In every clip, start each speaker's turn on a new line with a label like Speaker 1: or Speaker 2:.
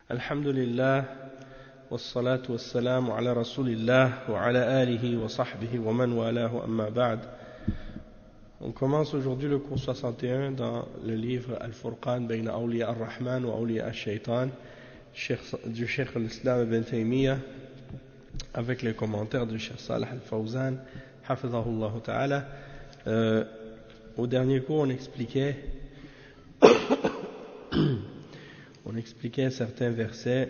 Speaker 1: Alhamdulillah, wassalatu wassalamu ala rasulillah wa ala alihi wa sahbihi wa man walahu amma ba'd. On commence aujourd'hui le cours 61 dans le livre Al-Furqan bayna awliya ar-Rahman wa awliya al-Shaytan du Cheikh al-Islam ibn Taymiyyah avec les commentaires du Cheikh Salih al-Fawzan hafidhahullah ta'ala. Au dernier cours on expliquait certains versets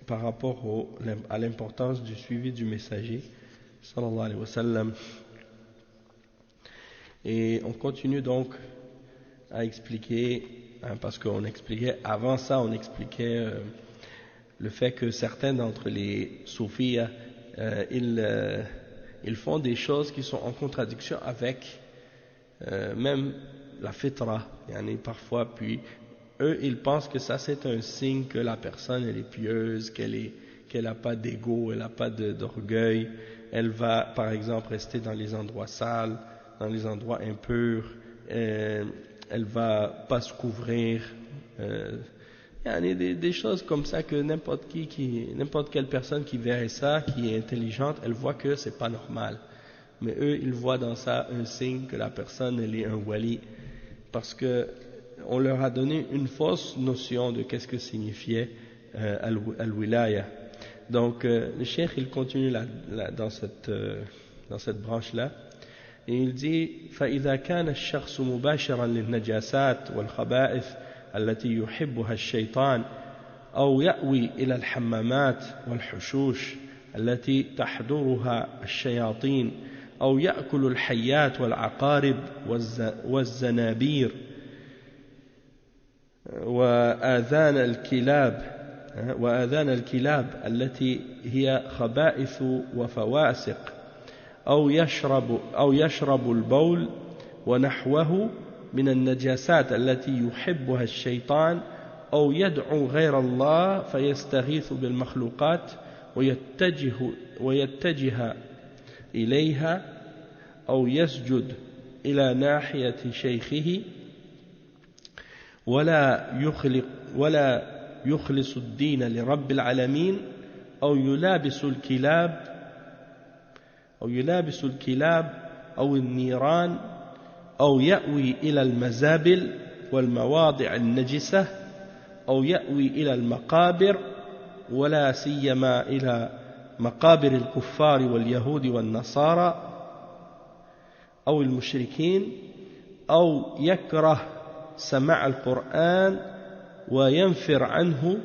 Speaker 1: par rapport à l'importance du suivi du messager sallallahu alayhi wa sallam, et on continue donc à expliquer, parce qu'on expliquait avant ça, on expliquait le fait que certains d'entre les soufis ils font des choses qui sont en contradiction avec même la fitra, parfois, puis eux, ils pensent que ça c'est un signe que la personne elle est pieuse, qu'elle n'a pas d'ego, elle n'a pas d'orgueil, elle va par exemple rester dans les endroits sales, dans les endroits impurs, elle va pas se couvrir, des choses comme ça que n'importe quelle personne qui verrait ça, qui est intelligente, elle voit que c'est pas normal. Mais eux, ils voient dans ça un signe que la personne elle est un wali, parce que on leur a donné une fausse notion de qu'est-ce que signifiait al-wilaya. Donc le cheikh il continue dans cette branche là et il dit فإذا كان الشخص مباشرا للنجاسات والخبائث التي يحبها الشيطان أو يأوي إلى الحمامات والحشوش التي تحضرها الشياطين أو يأكل الحيات والعقارب والزنابير وآذان الكلاب التي هي خبائث وفواسق أو يشرب البول ونحوه من النجاسات التي يحبها الشيطان أو يدعو غير الله فيستغيث بالمخلوقات ويتجه إليها أو يسجد إلى ناحية شيخه ولا يخلص الدين لرب العالمين أو يلابس الكلاب أو النيران أو يأوي إلى المزابل والمواضع النجسة أو يأوي إلى المقابر ولا سيما إلى مقابر الكفار واليهود والنصارى أو المشركين أو يكره سماع القرآن وينفر عنه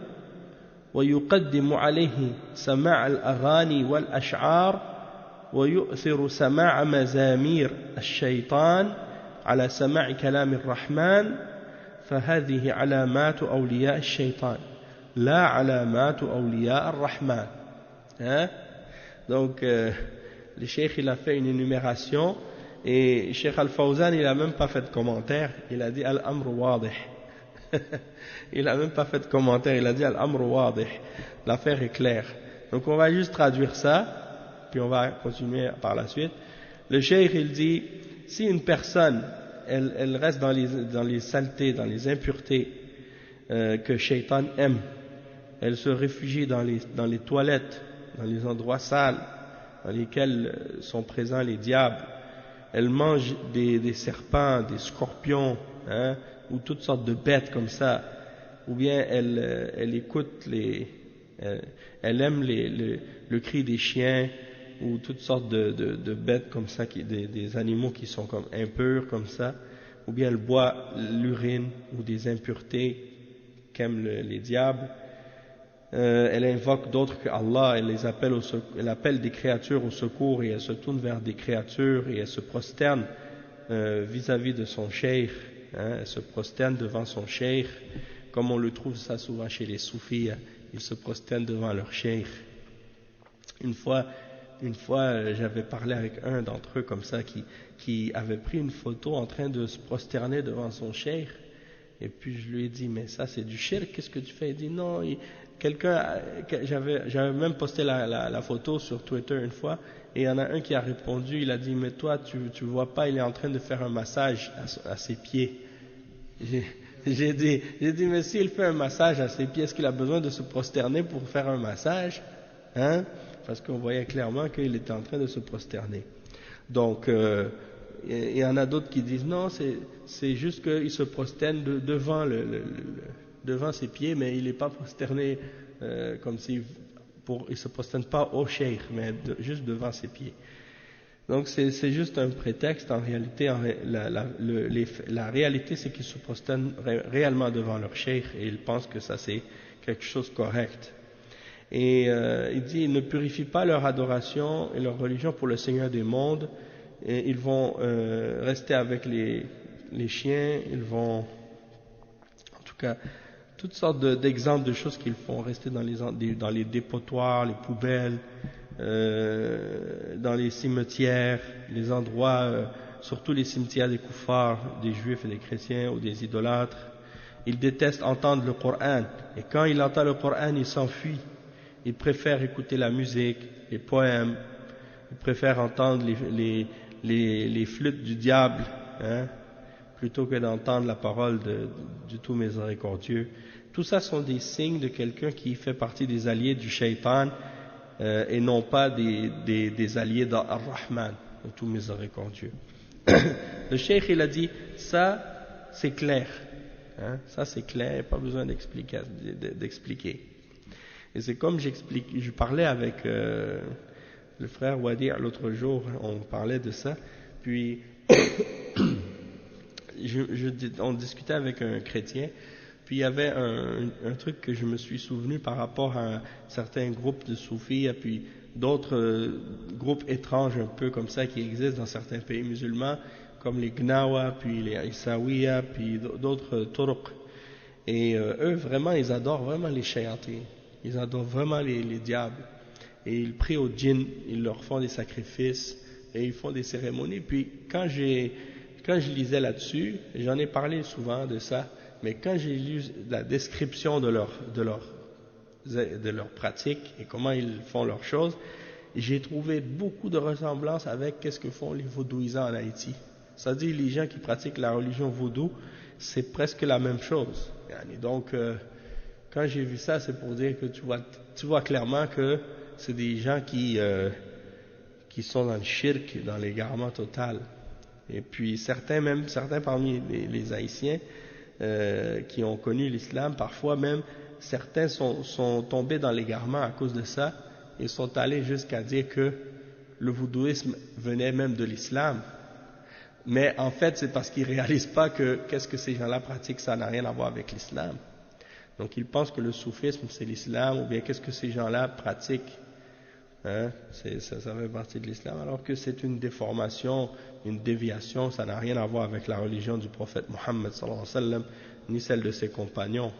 Speaker 1: ويقدم عليه سماع الأغاني والأشعار ويؤثر سماع مزامير الشيطان على سماع كلام الرحمن فهذه علامات أولياء الشيطان لا علامات أولياء الرحمن. Donc le cheikh il a fait une énumération et Cheikh Al-Fawzan il a même pas fait de commentaire, il a dit Al-Amr Wadih. Il a même pas fait de commentaire, il a dit Al-Amr Wadih, l'affaire est claire. Donc on va juste traduire ça puis on va continuer par la suite. Le cheikh il dit si une personne elle reste dans les saletés, dans les impuretés que Shaitan aime, elle se réfugie dans les toilettes, dans les endroits sales dans lesquels sont présents les diables, elle mange des serpents, des scorpions, ou toutes sortes de bêtes comme ça, ou bien elle écoute elle aime le cri des chiens ou toutes sortes de bêtes comme ça, des animaux qui sont comme impurs comme ça, ou bien elle boit l'urine ou des impuretés qu'aiment les diables, elle invoque d'autres que Allah, elle appelle des créatures au secours et elle se tourne vers des créatures et elle se prosterne vis-à-vis de son cheikh, elle se prosterne devant son cheikh, comme on le trouve ça souvent chez les soufis, ils se prosternent devant leur cheikh. Une fois j'avais parlé avec un d'entre eux comme ça qui avait pris une photo en train de se prosterner devant son cheikh, et puis je lui ai dit mais ça c'est du shirk, qu'est-ce que tu fais? Il dit non, j'avais même posté la photo sur Twitter une fois, et il y en a un qui a répondu, il a dit mais toi tu vois pas, il est en train de faire un massage à ses pieds. J'ai dit, mais s'il fait un massage à ses pieds, est-ce qu'il a besoin de se prosterner pour faire un massage? Hein? Parce qu'on voyait clairement qu'il était en train de se prosterner. Donc, il y en a d'autres qui disent non, c'est juste qu'il se prosterne devant devant ses pieds, mais il n'est pas prosterné comme s'il il se prosterne pas au cheikh, mais juste devant ses pieds. Donc c'est juste un prétexte. En réalité, la réalité, c'est qu'ils se prosternent réellement devant leur cheikh et ils pensent que ça c'est quelque chose de correct. Et il dit, ils ne purifient pas leur adoration et leur religion pour le Seigneur des mondes. Et ils vont rester avec les chiens, ils vont, en tout cas, toutes sortes d'exemples de choses qu'ils font, rester dans les dépotoirs, les poubelles, dans les cimetières, les endroits, surtout les cimetières des koufars, des juifs et des chrétiens ou des idolâtres. Ils détestent entendre le Coran, et quand il entend le Coran, il s'enfuit. Il préfère écouter la musique, les poèmes, il préfère entendre les flûtes du diable, hein, plutôt que d'entendre la parole du tout miséricordieux. Tout ça sont des signes de quelqu'un qui fait partie des alliés du shaitan et non pas des alliés d'Ar-Rahman, le tout miséricordieux. Le cheikh, il a dit, ça c'est clair, hein, ça c'est clair, pas besoin d'expliquer. Et c'est comme je parlais avec le frère Wadi l'autre jour, on parlait de ça, puis on discutait avec un chrétien, puis il y avait un truc que je me suis souvenu par rapport à certains groupes de soufis, et puis d'autres groupes étranges un peu comme ça qui existent dans certains pays musulmans, comme les Gnawa, puis les Isawiya, puis d'autres Turuq. Et eux, vraiment, ils adorent vraiment les shayatis, ils adorent vraiment les diables. Et ils prient aux djinns, ils leur font des sacrifices, et ils font des cérémonies. Puis quand je lisais là-dessus, j'en ai parlé souvent de ça, mais quand j'ai lu la description de leur pratique et comment ils font leurs choses, j'ai trouvé beaucoup de ressemblances avec ce que font les vaudouisants en Haïti. C'est-à-dire les gens qui pratiquent la religion vaudou, c'est presque la même chose. Et donc, quand j'ai vu ça, c'est pour dire que tu vois clairement que c'est des gens qui sont dans le shirk, dans l'égarement total. Et puis certains parmi les Haïtiens qui ont connu l'islam, parfois même certains sont tombés dans l'égarement à cause de ça et sont allés jusqu'à dire que le voudouisme venait même de l'islam. Mais en fait, c'est parce qu'ils réalisent pas que qu'est-ce que ces gens-là pratiquent, ça n'a rien à voir avec l'islam. Donc ils pensent que le soufisme c'est l'islam, ou bien qu'est-ce que ces gens-là pratiquent, hein, ça fait partie de l'islam, alors que c'est une déformation, une déviation, ça n'a rien à voir avec la religion du prophète Mohammed sallallahu alayhi wa sallam, ni celle de ses compagnons.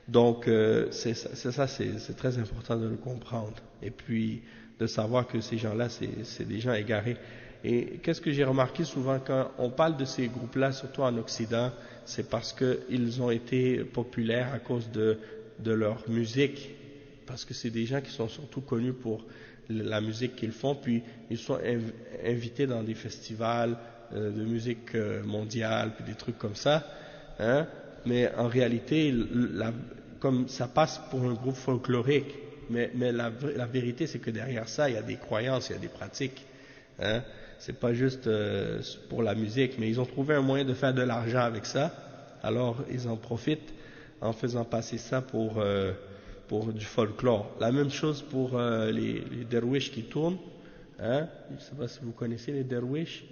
Speaker 1: Donc c'est très important de le comprendre, et puis de savoir que ces gens-là c'est des gens égarés. Et qu'est-ce que j'ai remarqué souvent quand on parle de ces groupes-là, surtout en Occident, c'est parce qu'ils ont été populaires à cause de leur musique, parce que c'est des gens qui sont surtout connus pour la musique qu'ils font, puis ils sont invités dans des festivals de musique mondiale, puis des trucs comme ça, hein. Mais en réalité, comme ça passe pour un groupe folklorique, mais la vérité c'est que derrière ça, il y a des croyances, il y a des pratiques, hein. C'est pas juste pour la musique, mais ils ont trouvé un moyen de faire de l'argent avec ça, alors ils en profitent en faisant passer ça pour du folklore. La même chose pour les derwiches qui tournent, hein? Je ne sais pas si vous connaissez les derwiches.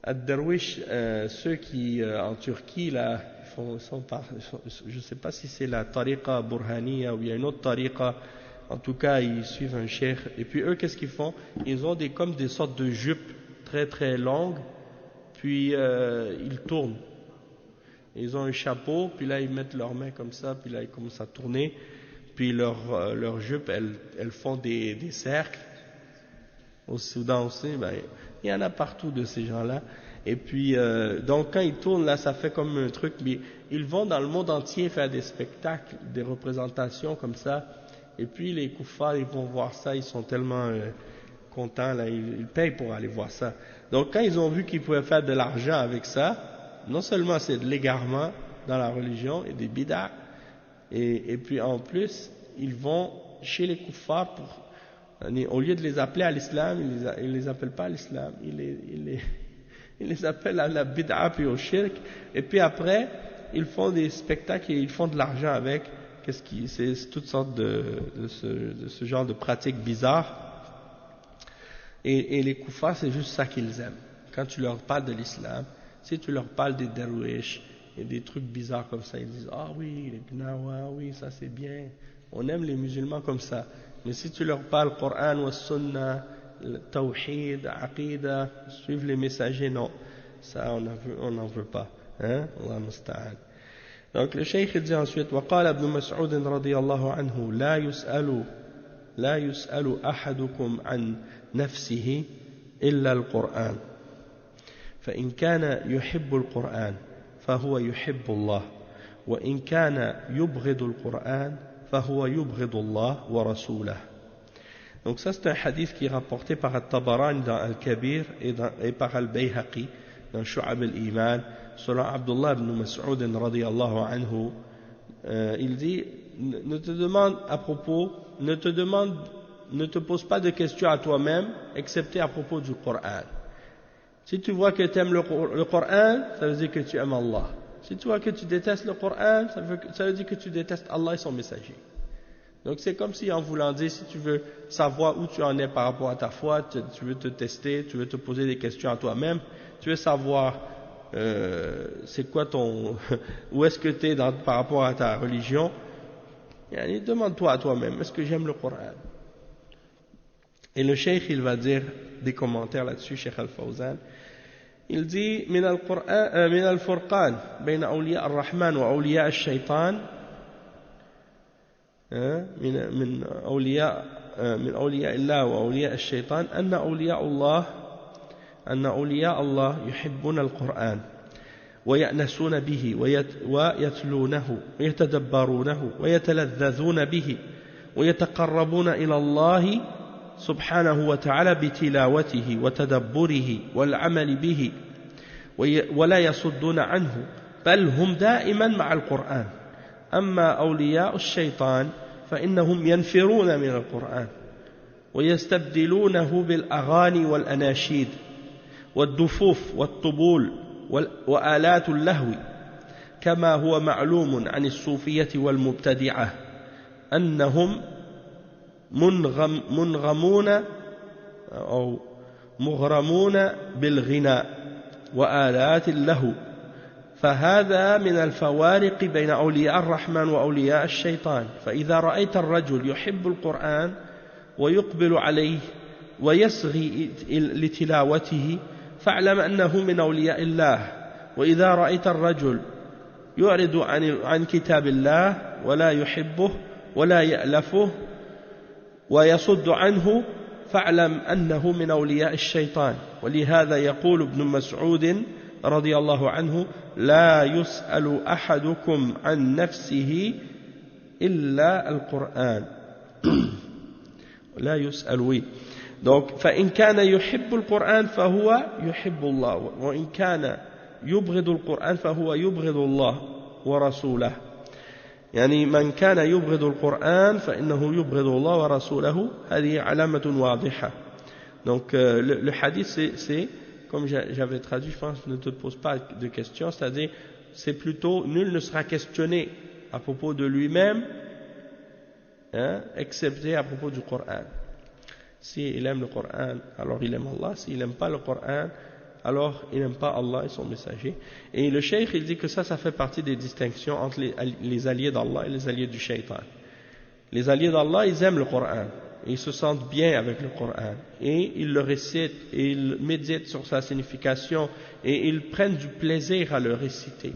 Speaker 1: Ad-derwish, ceux qui en Turquie là, je ne sais pas si c'est la tariqa burhaniya ou il y a une autre tariqa. En tout cas, ils suivent un cheikh. Et puis eux, qu'est-ce qu'ils font? Ils ont comme des sortes de jupes très très longues, puis ils tournent. Ils ont un chapeau, puis là ils mettent leurs mains comme ça, puis là ils commencent à tourner. Puis leurs jupes, elles font des cercles. Au Soudan aussi, il y en a partout de ces gens-là. Et puis, donc quand ils tournent, là, ça fait comme un truc, mais ils vont dans le monde entier faire des spectacles, des représentations comme ça. Et puis les koufars, ils vont voir ça, ils sont tellement contents, là, ils payent pour aller voir ça. Donc quand ils ont vu qu'ils pouvaient faire de l'argent avec ça, non seulement c'est de l'égarement dans la religion et des bid'a, et puis en plus, ils vont chez les kuffars au lieu de les appeler à l'islam, ils les appellent pas à l'islam, ils les appellent à la bid'a puis au shirk, et puis après, ils font des spectacles et ils font de l'argent avec, c'est toutes sortes de ce genre de pratiques bizarres, et les kuffars, c'est juste ça qu'ils aiment. Quand tu leur parles de l'islam, si tu leur parles des derwish et des trucs bizarres comme ça, ils disent ah oui, les gnawa, oui, ça c'est bien. On aime les musulmans comme ça. Mais si tu leur parles Coran ou Sunna, le Tawhid, Aqidah, suivre les messagers, non. Ça, on n'en veut pas. Hein? Allah musta'an. Donc le cheikh dit ensuite وقال ابن مسعود رضي الله عنه لا يسأل أحدكم عن نفسه إلا القرآن فإن كان يحب القرآن فهو يحب الله وإن كان يبغض القرآن فهو يبغض الله ورسوله. Donc ça c'est un hadith qui est rapporté par At-Tabarani dans Al-Kabir et par Al-Bayhaqi dans Shu'ab al-Iman selon Abdullah ibn Mas'ud radiyallahu anhu. Il dit ne te pose pas de questions à toi-même excepté à propos du Coran. Si tu vois que tu aimes le Coran, ça veut dire que tu aimes Allah. Si tu vois que tu détestes le Coran, ça veut dire que tu détestes Allah et son messager. Donc c'est comme si en voulant dire, si tu veux savoir où tu en es par rapport à ta foi, tu veux te tester, tu veux te poser des questions à toi-même, tu veux savoir c'est quoi où est-ce que tu es par rapport à ta religion, et demande-toi à toi-même, est-ce que j'aime le Coran? Et le cheikh il va dire des commentaires là-dessus, Cheikh Al-Fawzan. Il dit من الفرقان بين أولياء الرحمن وأولياء الشيطان من أولياء الله وأولياء الشيطان أن أولياء الله يحبون القرآن ويأنسون به ويتلونه ويتدبرونه ويتلذذون به ويتقربون إلى الله سبحانه وتعالى بتلاوته وتدبره والعمل به ولا يصدون عنه بل هم دائما مع القرآن. أما أولياء الشيطان فإنهم ينفرون من القرآن ويستبدلونه بالأغاني والأناشيد والدفوف والطبول وآلات اللهو كما هو معلوم عن الصوفية والمبتدعة أنهم منغمون أو مغرمون بالغناء وآلات اللهو. فهذا من الفوارق بين أولياء الرحمن وأولياء الشيطان. فإذا رأيت الرجل يحب القرآن ويقبل عليه ويصغي لتلاوته فاعلم أنه من أولياء الله. وإذا رأيت الرجل يعرض عن كتاب الله ولا يحبه ولا يألفه ويصد عنه فاعلم أنه من أولياء الشيطان. ولهذا يقول ابن مسعود رضي الله عنه لا يسأل أحدكم عن نفسه إلا القرآن. لا يسأل وي. Donc فإن كان يحب القرآن فهو يحب الله وإن كان يبغض القرآن فهو يبغض الله ورسوله. يعني من كان يبغض القرآن فإنه يبغض الله ورسوله. هذه علامة واضحة. Donc le hadith c'est comme j'avais traduit, je pense, ne te pose pas de questions, c'est-à-dire c'est plutôt nul ne sera questionné à propos de lui-même, excepté à propos du Coran. S'il aime le Coran, alors il aime Allah. S'il n'aime pas le Coran, alors il n'aime pas Allah et son messager. Et le cheikh il dit que ça fait partie des distinctions entre les alliés d'Allah et les alliés du shaitan. Les alliés d'Allah, ils aiment le Coran. Ils se sentent bien avec le Coran et ils le récitent et ils méditent sur sa signification et ils prennent du plaisir à le réciter,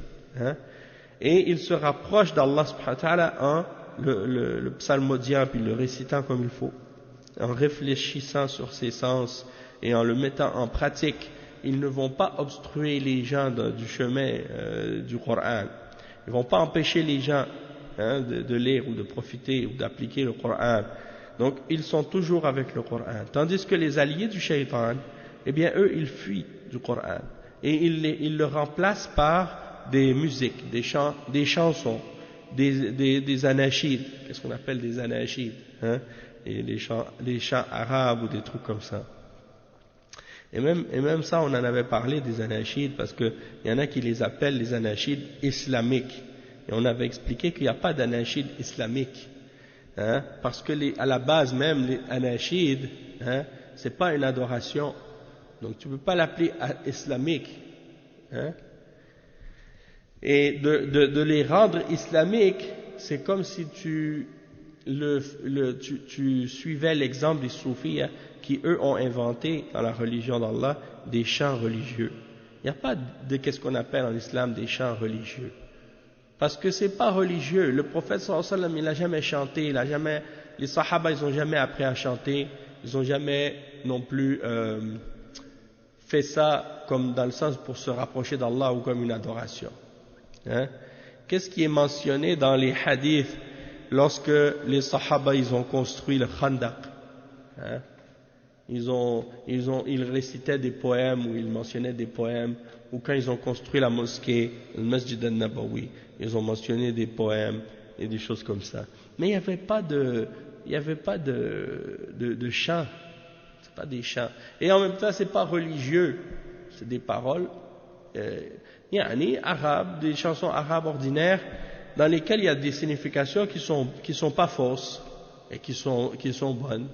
Speaker 1: et ils se rapprochent d'Allah subhanahu wa ta'ala en le psalmodiant puis le récitant comme il faut, en réfléchissant sur ses sens et en le mettant en pratique. Ils ne vont pas obstruer les gens du chemin du Coran. Ils ne vont pas empêcher les gens de lire ou de profiter ou d'appliquer le Coran. Donc, ils sont toujours avec le Coran. Tandis que les alliés du shaitan, eh bien, eux, ils fuient du Coran. et il le remplace par des musiques, des chansons, des anashids. Qu'est-ce qu'on appelle des anashids, hein? Et les chants arabes ou des trucs comme ça. Et même ça, on en avait parlé des anashids, parce qu'il y en a qui les appellent les anashids islamiques. Et on avait expliqué qu'il n'y a pas d'anashids islamiques, hein, parce que à la base même, les anashids, hein, c'est pas une adoration. Donc tu ne peux pas l'appeler islamique, hein. Et de les rendre islamiques, c'est comme si tu suivais l'exemple des soufis, hein, qui eux ont inventé dans la religion d'Allah des chants religieux. Il n'y a pas de qu'est-ce qu'on appelle en islam des chants religieux, parce que c'est pas religieux. Le prophète sallallahu alayhi wa sallam, il n'a jamais chanté, les sahaba, ils n'ont jamais appris à chanter, ils n'ont jamais non plus fait ça comme dans le sens pour se rapprocher d'Allah ou comme une adoration, hein. Qu'est-ce qui est mentionné dans les hadiths lorsque les sahaba ils ont construit le Khandaq, hein? Ils récitaient des poèmes, ou ils mentionnaient des poèmes, ou quand ils ont construit la mosquée, le Masjid al-Nabawi, ils ont mentionné des poèmes et des choses comme ça. Mais il n'y avait pas de chants, c'est pas des chants. Et en même temps, c'est pas religieux, c'est des paroles, arabes, des chansons arabes ordinaires, dans lesquelles il y a des significations qui sont pas fausses et qui sont bonnes.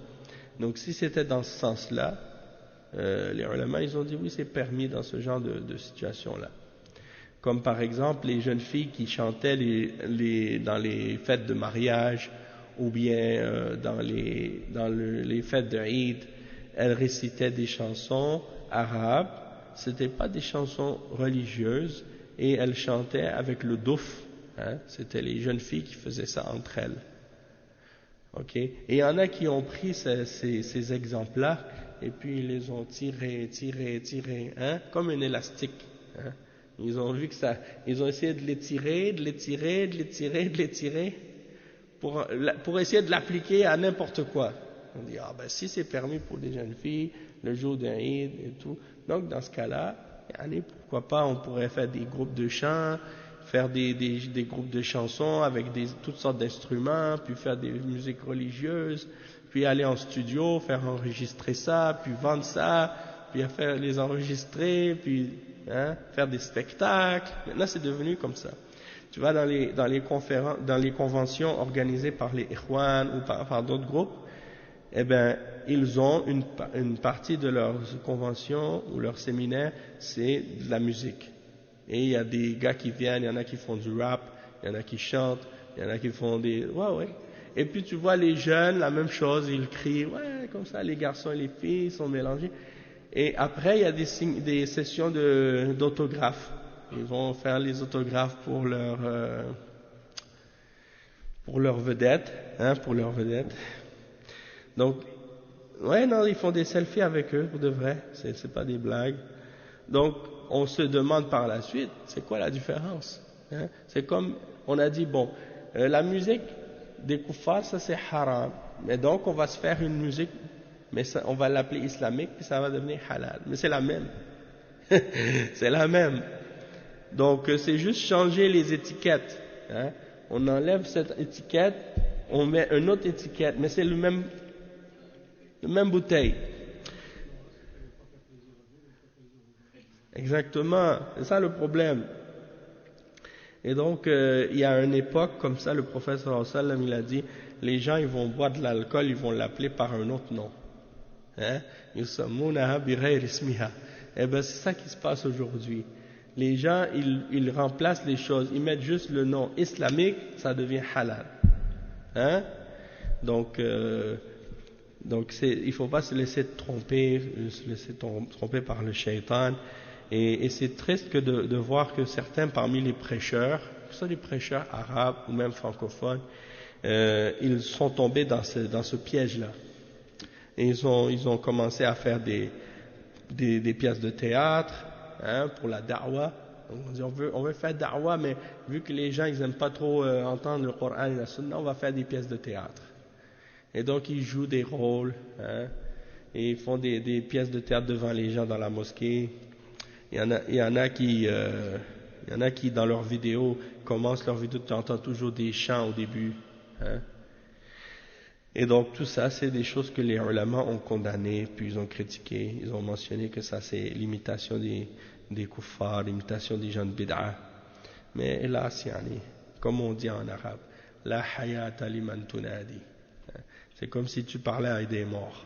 Speaker 1: Donc si c'était dans ce sens-là, les ulama, ils ont dit oui, c'est permis dans ce genre de situation-là. Comme par exemple les jeunes filles qui chantaient dans les fêtes de mariage, ou bien dans les fêtes de Eid, elles récitaient des chansons arabes, c'était pas des chansons religieuses, et elles chantaient avec le douf, hein, c'était les jeunes filles qui faisaient ça entre elles. Ok, et il y en a qui ont pris ces exemples-là et puis ils les ont tirés, hein, comme un élastique, hein. Ils ont vu que ça, ils ont essayé de les tirer pour essayer de l'appliquer à n'importe quoi. On dit si c'est permis pour des jeunes filles le jour d'un Eid et tout, donc dans ce cas-là, pourquoi pas, on pourrait faire des groupes de chants, faire des groupes de chansons avec toutes sortes d'instruments, puis faire des musiques religieuses, puis aller en studio, faire enregistrer ça, puis vendre ça, puis les enregistrer, puis faire des spectacles. Maintenant, c'est devenu comme ça. Tu vas dans les conventions organisées par les Ikhwan ou par d'autres groupes, eh ben, ils ont une partie de leurs conventions ou leurs séminaires, c'est de la musique. Et il y a des gars qui viennent, il y en a qui font du rap, il y en a qui chantent, il y en a qui font ouais. Et puis tu vois les jeunes, la même chose, ils crient, ouais, comme ça, les garçons et les filles sont mélangés. Et après, il y a des sessions d'autographes. Ils vont faire les autographes pour leurs vedettes, hein, pour leurs vedettes. Donc, ouais, non, ils font des selfies avec eux, pour de vrai, c'est pas des blagues. Donc, on se demande par la suite, c'est quoi la différence, hein? C'est comme, on a dit, bon, la musique des kuffars, ça c'est haram, mais donc on va se faire une musique, mais ça, on va l'appeler islamique, puis ça va devenir halal, mais c'est la même. C'est la même. Donc, c'est juste changer les étiquettes, hein? On enlève cette étiquette, on met une autre étiquette, mais c'est le même bouteille. Exactement, c'est ça le problème. Et donc, il y a une époque comme ça, le prophète sallallahu alayhi wa sallam, il a dit, les gens, ils vont boire de l'alcool, ils vont l'appeler par un autre nom. Hein? Yusammunaha bi ghayri ismiha. Eh ben, c'est ça qui se passe aujourd'hui. Les gens, ils remplacent les choses, ils mettent juste le nom islamique, ça devient halal. Hein? Donc, il faut pas se laisser tromper par le shaitan. Et c'est triste de voir que certains parmi les prêcheurs, que ce soit les prêcheurs arabes ou même francophones, ils sont tombés dans ce piège-là. Et ils ont commencé à faire des pièces de théâtre, hein, pour la da'wa. On dit on veut faire da'wa, mais vu que les gens ils aiment pas trop entendre le Coran et la Sunna, on va faire des pièces de théâtre. Et donc ils jouent des rôles, hein, et ils font des pièces de théâtre devant les gens dans la mosquée. il y en a qui dans leurs vidéos commencent leur vidéo, tu entends toujours des chants au début, hein. Et donc tout ça, c'est des choses que les ulama ont condamnées, puis ils ont critiqué, ils ont mentionné que ça c'est l'imitation des kuffars, l'imitation des gens de bid'a. Mais hélas, yani, comme on dit en arabe, la hayata liman tunadi. C'est comme si tu parlais à des morts.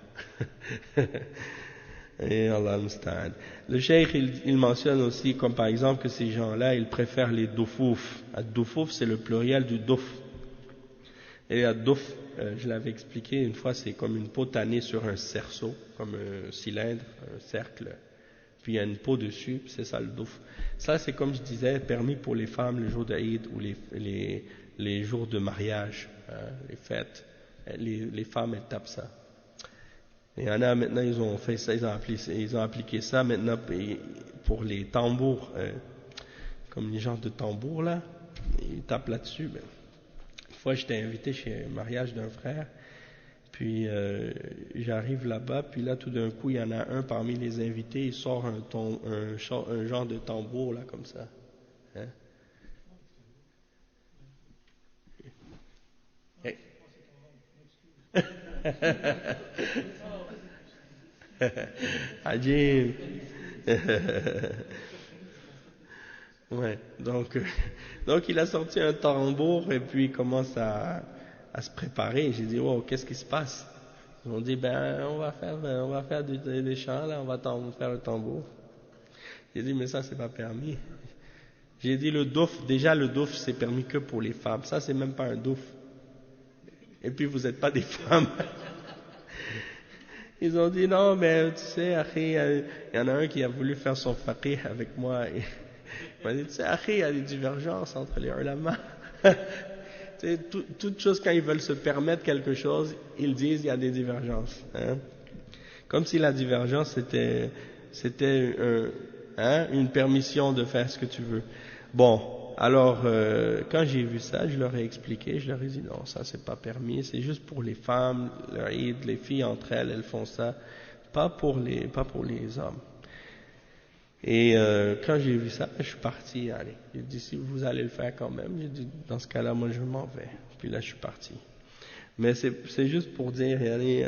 Speaker 1: Et Allah al-Musta'an. Le cheikh, il mentionne aussi, comme par exemple, que ces gens-là, ils préfèrent les doufouf. Ad-doufouf, c'est le pluriel du douf. Et ad-douf, je l'avais expliqué une fois, c'est comme une peau tannée sur un cerceau, comme un cylindre, un cercle. Puis il y a une peau dessus, c'est ça le douf. Ça, c'est comme je disais, permis pour les femmes le jour d'Aïd ou les jours de mariage, hein, les fêtes. Les femmes, elles tapent ça. Et il y en a maintenant, ils ont fait ça, ils ont appliqué ça maintenant pour les tambours, comme les genres de tambours là, ils tapent là-dessus. Ben, une fois, j'étais invité chez un mariage d'un frère, puis j'arrive là-bas, puis là, tout d'un coup, il y en a un parmi les invités, il sort un genre de tambour là, comme ça. Hein? Hey. Ajib. Ouais, donc il a sorti un tambour et puis il commence à se préparer. J'ai dit, wow, qu'est-ce qui se passe? Ils m'ont dit, ben, on va faire des chants là, on va faire le tambour. J'ai dit, mais ça, c'est pas permis. J'ai dit, le douf, déjà le douf, c'est permis que pour les femmes. Ça, c'est même pas un douf. Et puis, vous n'êtes pas des femmes. Ils ont dit, non, mais tu sais, Akhi, il y en a un qui a voulu faire son faqih avec moi. Et il m'a dit, tu sais, Akhi, il y a des divergences entre les ulama. Tu sais, toute chose, quand ils veulent se permettre quelque chose, ils disent, il y a des divergences. Hein? Comme si la divergence, c'était une permission de faire ce que tu veux. Bon, alors, quand j'ai vu ça, je leur ai expliqué, je leur ai dit, non, ça c'est pas permis, c'est juste pour les femmes, les filles entre elles, elles font ça, pas pour les hommes. Et quand j'ai vu ça, je suis parti, allez, j'ai dit, si vous allez le faire quand même, j'ai dit, dans ce cas-là, moi je m'en vais. Puis là, je suis parti. Mais c'est juste pour dire, allez,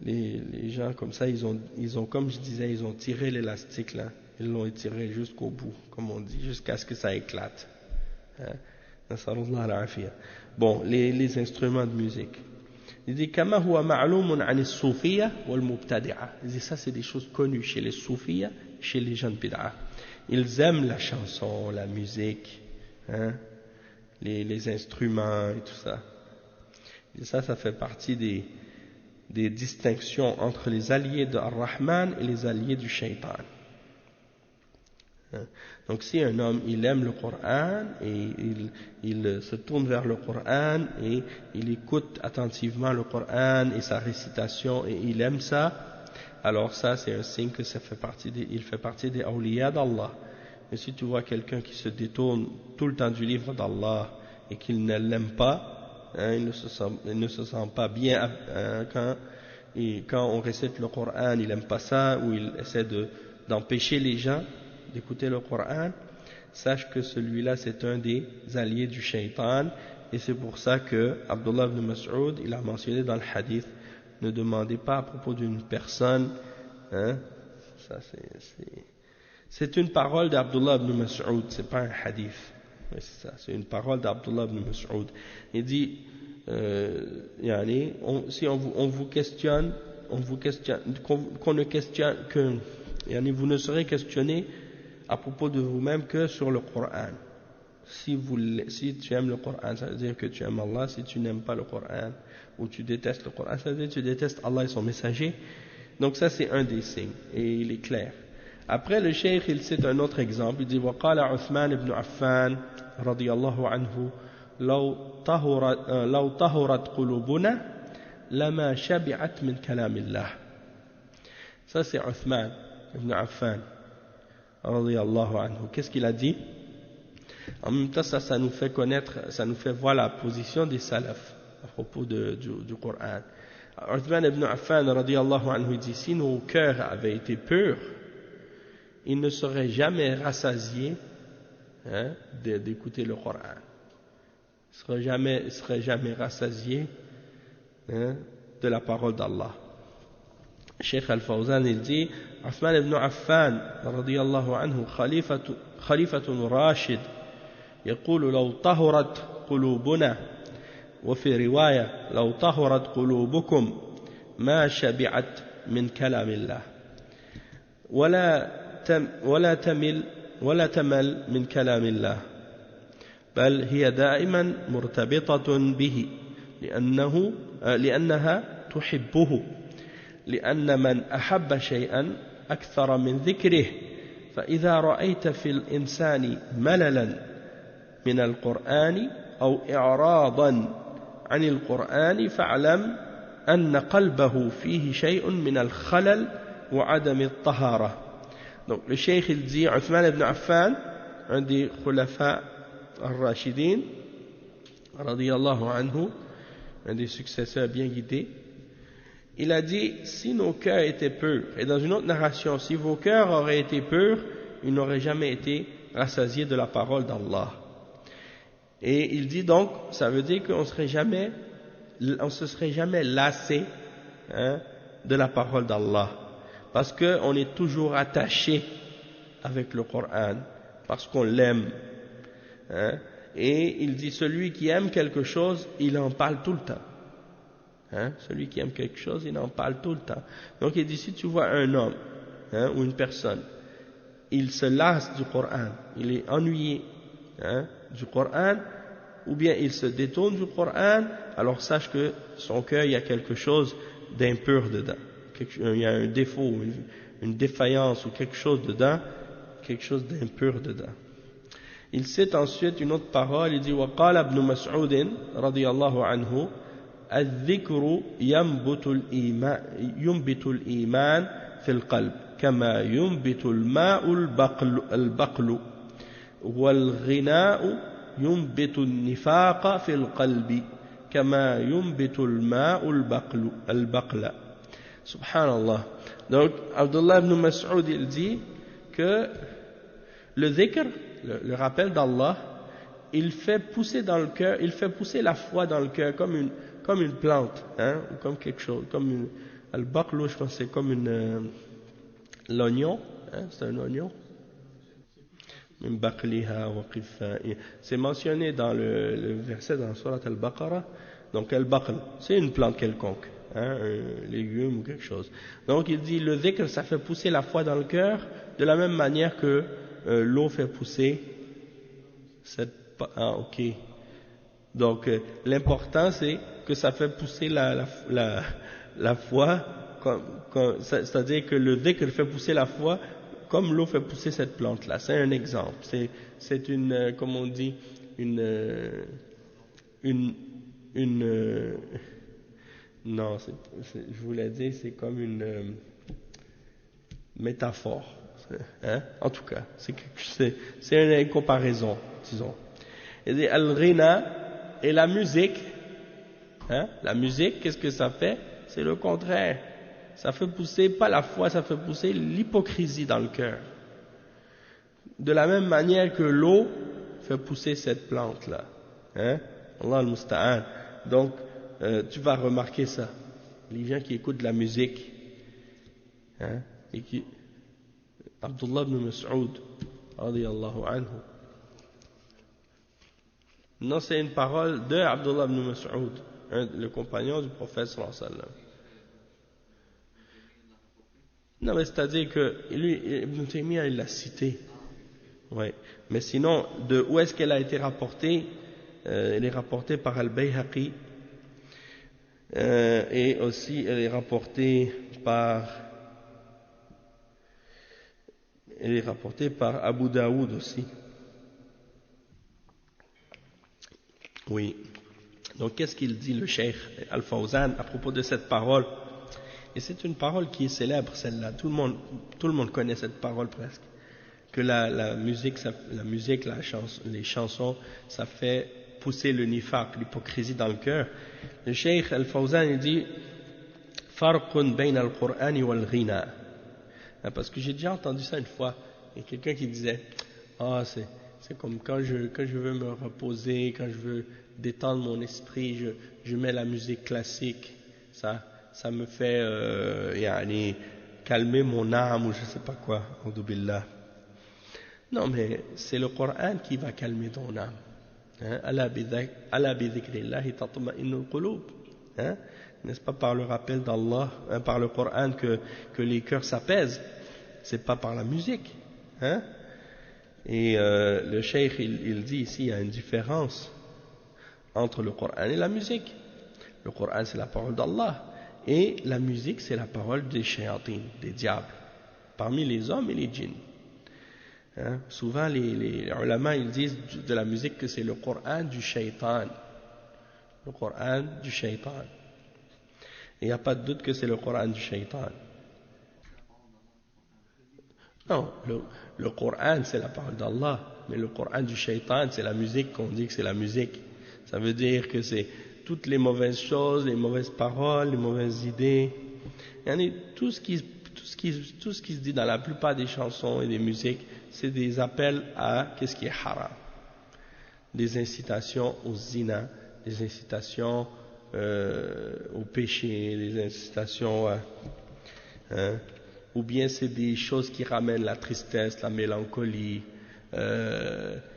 Speaker 1: les gens comme ça, ils ont, comme je disais, ils ont tiré l'élastique là. Ils l'ont étiré jusqu'au bout, comme on dit, jusqu'à ce que ça éclate. Bon, les instruments de musique. Il dit, كما هو معلوم عن الصوفية والمبتدعة. Il dit, ça c'est des choses connues chez les soufiyas, chez les gens de bid'a. Ils aiment la chanson, la musique, hein, les instruments et tout ça. Et ça fait partie des distinctions entre les alliés de Ar-Rahman et les alliés du Shaitan. Donc si un homme il aime le Coran et il se tourne vers le Coran et il écoute attentivement le Coran et sa récitation et il aime ça, alors ça c'est un signe que il fait partie des awliya d'Allah. Mais si tu vois quelqu'un qui se détourne tout le temps du livre d'Allah et qu'il ne l'aime pas, hein, il ne se sent pas bien quand on récite le Coran, il n'aime pas ça, ou il essaie d'empêcher les gens d'écouter le Coran, sache que celui-là c'est un des alliés du shaitan, et c'est pour ça que Abdullah ibn Mas'ud il a mentionné dans le hadith, ne demandez pas à propos d'une personne, hein, ça c'est une parole d'Abdullah ibn Mas'ud, c'est pas un hadith, mais c'est ça, c'est une parole d'Abdullah ibn Mas'ud. Il dit, si on vous questionne, qu'on ne questionne que, vous ne serez questionné à propos de vous-même que sur le Coran. Si tu aimes le Coran, ça veut dire que tu aimes Allah. Si tu n'aimes pas le Coran ou tu détestes le Coran, ça veut dire que tu détestes Allah et son messager. Donc ça c'est un des signes et il est clair. Après le cheikh il cite un autre exemple, il dit وقال عثمان بن عفان رضي الله عنه لو طهرت قلوبنا لما شبعت من كلام الله. Ça c'est Uthman ibn Affan radiyallahu anhu. Qu'est-ce qu'il a dit? En même temps, ça nous fait connaître, ça nous fait voir la position des salafs à propos du Coran. Uthman ibn Affan radiyallahu anhu dit, si nos cœurs avaient été purs, il ne serait jamais rassasié d'écouter le Coran. Il ne serait jamais rassasié de la parole d'Allah. Cheikh Al-Fawzan il dit Uthman ibn Affan radiyallahu anhu khalifatun rashid يقول لو طهرت قلوبنا وفي رواية لو طهرت قلوبكم ما شبعت من كلام الله ولا تمل من كلام الله بل هي دائما مرتبطة به لأنها تحبه لأن من أحب شيئا أكثر من ذكره فإذا رأيت في الإنسان مللا من القرآن أو إعراضا عن القرآن فاعلم أن قلبه فيه شيء من الخلل وعدم الطهارة. Donc le cheikh il dit Uthman ibn Affan, un des khulafa al-Rashidin radiyallahu anhu, un des successeurs bien guidés, il a dit si nos cœurs étaient purs, et dans une autre narration, si vos cœurs auraient été purs, ils n'auraient jamais été rassasiés de la parole d'Allah. Et il dit donc, ça veut dire qu'on se serait jamais lassé de la parole d'Allah, parce qu'on est toujours attaché avec le Coran, parce qu'on l'aime. Et il dit, celui qui aime quelque chose, il en parle tout le temps. Celui qui aime quelque chose, il en parle tout le temps. Donc il dit, si tu vois un homme ou une personne, il se lasse du Coran, il est ennuyé du Coran, ou bien il se détourne du Coran, alors sache que son cœur, il y a quelque chose d'impur dedans. Il y a un défaut, une défaillance ou quelque chose dedans, quelque chose d'impur dedans. Il cite ensuite une autre parole, il dit وقال ابن مسعود رضي الله عنه الذكر ينبت الإيمان في القلب كما ينبت الماء البقل والغناء ينبت النفاق في القلب كما ينبت الماء البقل. Subhanallah. Donc Abdullah ibn Mas'ud il dit que le dhikr, le rappel d'Allah, il fait pousser dans le cœur, il fait pousser la foi dans le cœur comme une plante, ou comme quelque chose, comme une al-baqlu, je pense que c'est comme l'oignon, c'est un oignon. C'est mentionné dans le verset dans Surat al-Baqarah. Donc al-baql, c'est une plante quelconque, un légume ou quelque chose. Donc il dit le dhikr, ça fait pousser la foi dans le cœur de la même manière que l'eau fait pousser ok. Donc l'important c'est que ça fait pousser la foi, c'est-à-dire que le dhikr fait pousser la foi comme l'eau fait pousser cette plante-là. C'est un exemple. C'est une, comme on dit, non, je voulais dire, c'est comme une métaphore. En tout cas, c'est une comparaison, disons. Et al-ghina et la musique, la musique, qu'est-ce que ça fait? C'est le contraire. Ça fait pousser, pas la foi, ça fait pousser l'hypocrisie dans le cœur. De la même manière que l'eau fait pousser cette plante-là. Allah al-Musta'an. Donc, tu vas remarquer ça. Les gens qui écoutent de la musique, et qui... Abdullah ibn Mas'ud, radiyallahu anhu. Non, c'est une parole de Abdullah ibn Mas'ud, le compagnon du prophète sallallahu alayhi wa sallam. Non, mais c'est-à-dire que lui, Ibn Taymiyyah, il l'a cité. Ouais. Mais sinon, de où est-ce qu'elle a été rapportée? Elle est rapportée par Al-Bayhaqi. Et aussi, elle est rapportée par Abu Daoud aussi. Oui. Donc, qu'est-ce qu'il dit le cheikh Al-Fawzan à propos de cette parole? Et c'est une parole qui est célèbre, celle-là. Tout le monde connaît cette parole presque. Que la musique, les chansons, ça fait pousser le nifaq, l'hypocrisie dans le cœur. Le cheikh Al-Fawzan, il dit Farqun bayna al-Qur'an wal-ghina. Parce que j'ai déjà entendu ça une fois. Il y a quelqu'un qui disait, ah, c'est comme quand je veux me reposer, quand je veux détendre mon esprit, je mets la musique classique. Ça me fait calmer mon âme ou je sais pas quoi. A'udhu billah. Non, mais c'est le Coran qui va calmer ton âme. Ala bi dhikrillahi tatma'innul qulub. N'est-ce pas par le rappel d'Allah, par le Coran que les cœurs s'apaisent. C'est pas par la musique. Et le cheikh il dit ici il y a une différence entre le Coran et la musique. Le Coran c'est la parole d'Allah et la musique c'est la parole des shayatin, des diables, parmi les hommes et les djinns. Souvent les ulama ils disent de la musique que c'est le Coran du shaitan. Le Coran du shaitan. Et il n'y a pas de doute que c'est le Coran du shaitan. Non, le Coran c'est la parole d'Allah, mais le Coran du shaitan c'est la musique qu'on dit que c'est la musique. Ça veut dire que c'est toutes les mauvaises choses, les mauvaises paroles, les mauvaises idées. Tout ce qui se dit dans la plupart des chansons et des musiques, c'est des appels à qu'est-ce qui est haram. Des incitations au zina, des incitations au péché, des incitations ou bien c'est des choses qui ramènent la tristesse, la mélancolie,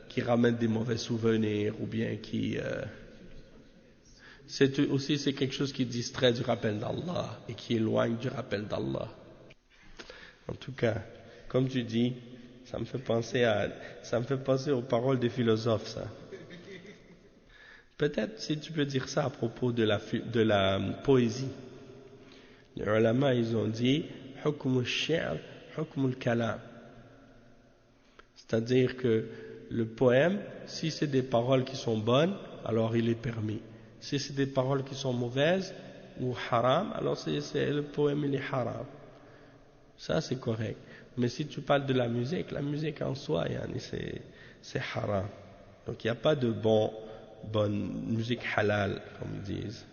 Speaker 1: qui ramènent des mauvais souvenirs, ou bien qui... c'est quelque chose qui distrait du rappel d'Allah et qui éloigne du rappel d'Allah. En tout cas, comme tu dis, ça me fait penser aux paroles des philosophes, ça. Peut-être si tu peux dire ça à propos de la poésie. Les ulama, ils ont dit hukm al-shi'r, hukm al-kalam. C'est-à-dire que le poème, si c'est des paroles qui sont bonnes, alors il est permis. Si c'est des paroles qui sont mauvaises ou haram, alors le poème il est haram. Ça c'est correct. Mais si tu parles de la musique en soi, c'est haram. Donc il n'y a pas de bonne musique halal, comme ils disent.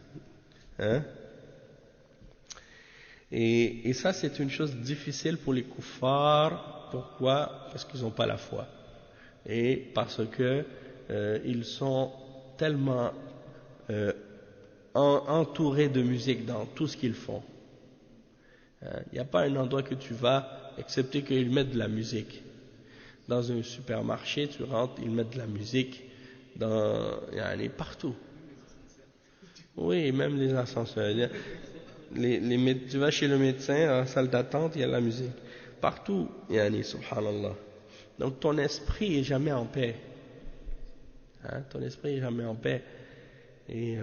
Speaker 1: Et ça c'est une chose difficile pour les kuffars. Pourquoi? Parce qu'ils n'ont pas la foi. Et parce que ils sont tellement entourés de musique dans tout ce qu'ils font. Il n'y a pas un endroit que tu vas, excepté qu'ils mettent de la musique. Dans un supermarché, tu rentres, ils mettent de la musique partout. Oui, même les ascenseurs. Tu vas chez le médecin, en salle d'attente, il y a de la musique. Partout, subhanallah. Donc ton esprit est jamais en paix. Ton esprit est jamais en paix. Et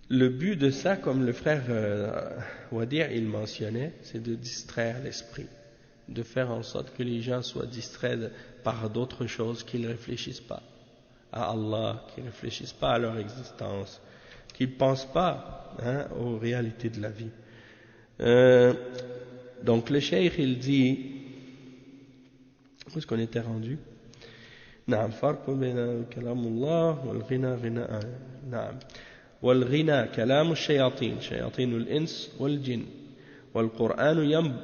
Speaker 1: le but de ça, comme le frère Wadir il mentionnait, c'est de distraire l'esprit, de faire en sorte que les gens soient distraits par d'autres choses, qu'ils ne réfléchissent pas à Allah, qu'ils ne réfléchissent pas à leur existence, qu'ils ne pensent pas aux réalités de la vie. Donc le cheikh il dit, où est-ce qu'on était rendu? نعم فرق بين كلام الله والغنى غناء نعم والغنى كلام الشياطين شياطين الإنس والجن والقرآن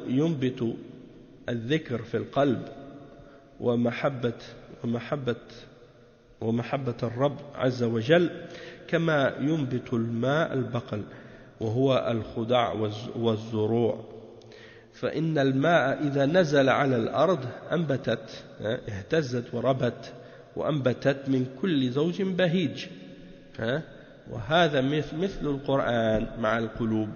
Speaker 1: ينبت الذكر في القلب ومحبة الرب عز وجل كما ينبت الماء البقل وهو الخضع والزروع فإن الماء إذا نزل على الأرض أنبتت اهتزت وربت وأنبتت من كل زوج بهيج وهذا مثل القرآن مع القلوب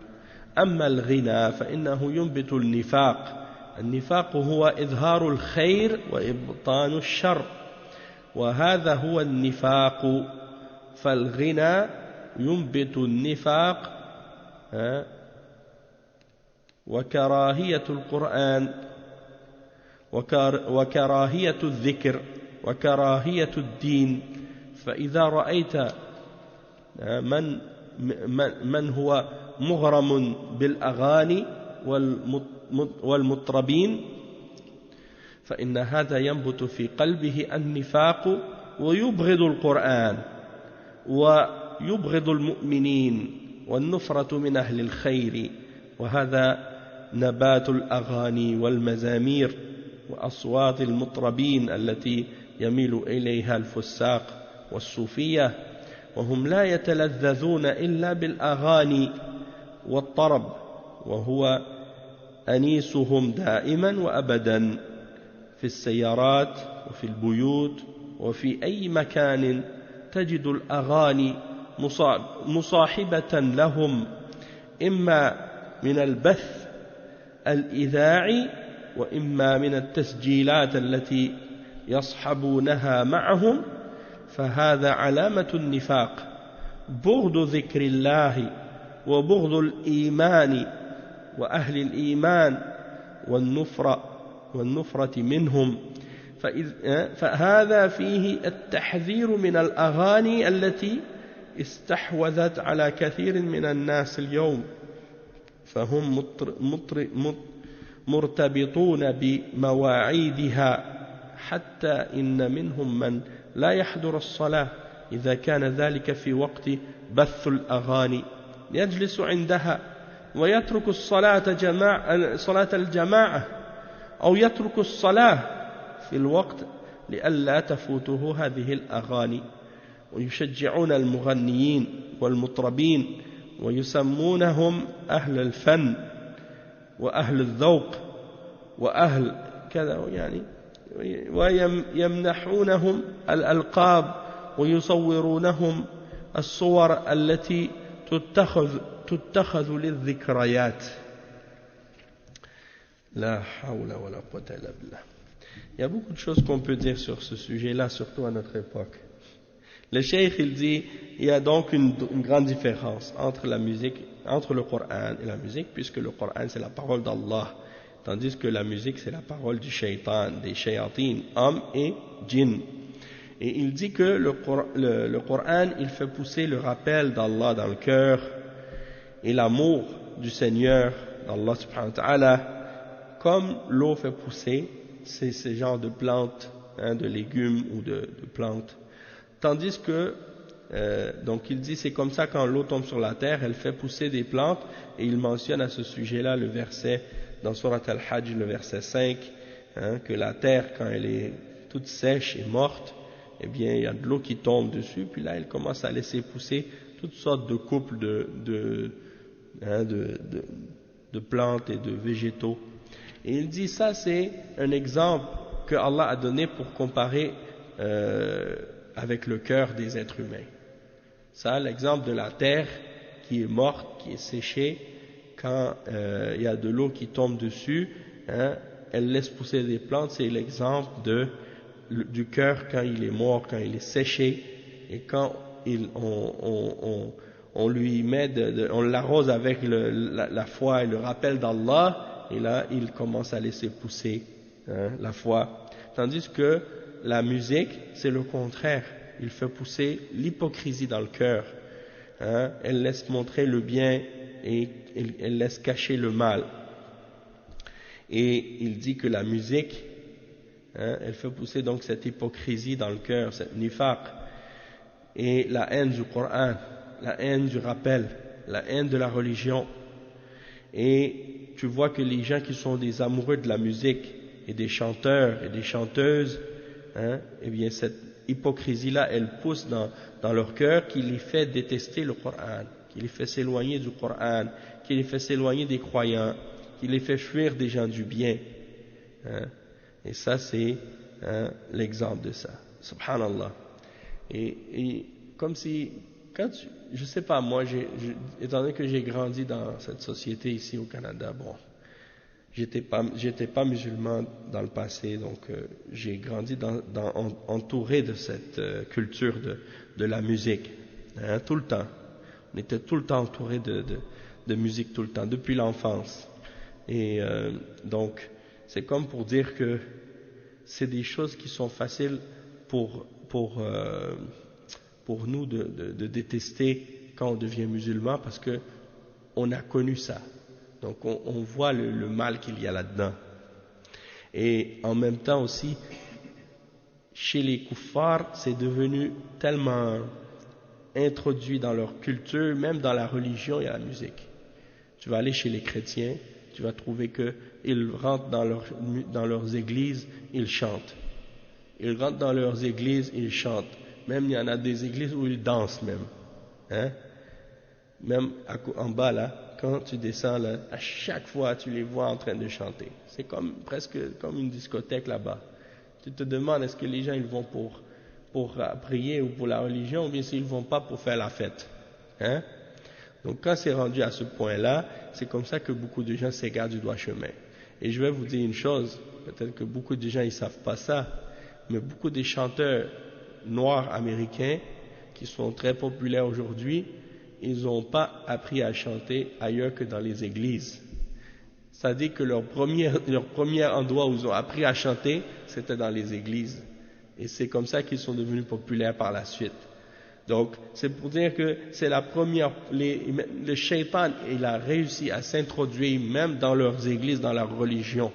Speaker 1: أما الغنى فإنه ينبت النفاق هو إظهار الخير وإبطان الشر وهذا هو النفاق فالغنى ينبت النفاق وكراهية القرآن وكراهية الذكر وكراهية الدين فإذا رأيت من هو مغرم بالأغاني والمطربين فإن هذا ينبت في قلبه النفاق ويبغض القرآن ويبغض المؤمنين والنفرة من أهل الخير وهذا نبات الأغاني والمزامير وأصوات المطربين التي يميل إليها الفساق والصوفية وهم لا يتلذذون إلا بالأغاني والطرب وهو أنيسهم دائما وأبدا في السيارات وفي البيوت وفي أي مكان تجد الأغاني مصاحبة لهم إما من البث الإذاعي وإما من التسجيلات التي يصحبونها معهم فهذا علامة النفاق بغض ذكر الله وبغض الإيمان وأهل الإيمان والنفرة منهم فهذا فيه التحذير من الأغاني التي استحوذت على كثير من الناس اليوم فهم مرتبطون بمواعيدها حتى إن منهم من لا يحضر الصلاة إذا كان ذلك في وقت بث الأغاني يجلس عندها ويترك صلاة الجماعة أو يترك الصلاة في الوقت لئلا تفوته هذه الأغاني ويشجعون المغنيين والمطربين ويسمونهم أهل الفن وأهل الذوق وأهل كذا يعني ويمنحونهم الألقاب ويصورونهم الصور التي تتخذ للذكريات لا حول ولا قوة إلا بالله. Il y a beaucoup de choses qu'on peut dire sur ce sujet-là, surtout à notre époque. Le cheikh, il dit, il y a donc une grande différence entre la musique, entre le Coran et la musique, puisque le Coran c'est la parole d'Allah, tandis que la musique c'est la parole du shaitan, des shayatines, hommes et djinns. Et il dit que le Coran, il fait pousser le rappel d'Allah dans le cœur et l'amour du Seigneur, d'Allah subhanahu wa ta'ala, comme l'eau fait pousser ces genres de plantes, de légumes ou de plantes. Tandis que, donc il dit, c'est comme ça quand l'eau tombe sur la terre, elle fait pousser des plantes, et il mentionne à ce sujet-là le verset, dans Surat Al-Hajj, le verset 5, que la terre, quand elle est toute sèche et morte, eh bien, il y a de l'eau qui tombe dessus, puis là, elle commence à laisser pousser toutes sortes de couples de plantes et de végétaux. Et il dit, ça, c'est un exemple que Allah a donné pour comparer avec le cœur des êtres humains. Ça, l'exemple de la terre qui est morte, qui est séchée, quand il y a de l'eau qui tombe dessus, elle laisse pousser des plantes, c'est l'exemple du cœur quand il est mort, quand il est séché, et quand on lui met, on l'arrose avec la foi et le rappel d'Allah, et là il commence à laisser pousser la foi. Tandis que la musique, c'est le contraire, il fait pousser l'hypocrisie dans le cœur, elle laisse montrer le bien et elle laisse cacher le mal. Et il dit que la musique, elle fait pousser donc cette hypocrisie dans le cœur, cette nifaq, et la haine du Coran, la haine du rappel, la haine de la religion. Et tu vois que les gens qui sont des amoureux de la musique et des chanteurs et des chanteuses, eh bien cette hypocrisie-là, elle pousse dans leur cœur, qui les fait détester le Coran, qui les fait s'éloigner du Coran, qui les fait s'éloigner des croyants, qui les fait fuir des gens du bien. Et ça, c'est l'exemple de ça. Subhanallah. Et comme si, je sais pas, moi, étant donné que j'ai grandi dans cette société ici au Canada, bon, j'étais pas musulman dans le passé, donc j'ai grandi entouré de cette culture de la musique, tout le temps. On était tout le temps entouré de musique tout le temps, depuis l'enfance. Et donc, c'est comme pour dire que c'est des choses qui sont faciles pour nous de détester quand on devient musulman, parce que on a connu ça. Donc on voit le mal qu'il y a là-dedans. Et en même temps aussi, chez les kuffars, c'est devenu tellement introduit dans leur culture, même dans la religion et la musique. Tu vas aller chez les chrétiens, tu vas trouver qu'ils rentrent dans leurs églises, ils chantent. Ils rentrent dans leurs églises, ils chantent. Même il y en a des églises où ils dansent même. Hein? Même en bas là, quand tu descends là, à chaque fois tu les vois en train de chanter. C'est presque comme une discothèque là-bas. Tu te demandes est-ce que les gens ils vont pour prier ou pour la religion ou bien s'ils vont pas pour faire la fête. Hein? Donc quand c'est rendu à ce point-là, c'est comme ça que beaucoup de gens s'égarent du droit chemin. Et je vais vous dire une chose, peut-être que beaucoup de gens ils savent pas ça, mais beaucoup des chanteurs noirs américains qui sont très populaires aujourd'hui, ils n'ont pas appris à chanter ailleurs que dans les églises. C'est-à-dire que leur premier endroit où ils ont appris à chanter, c'était dans les églises. Et c'est comme ça qu'ils sont devenus populaires par la suite. Donc, c'est pour dire que c'est la première, le shaitan, il a réussi à s'introduire même dans leurs églises, dans leur religion.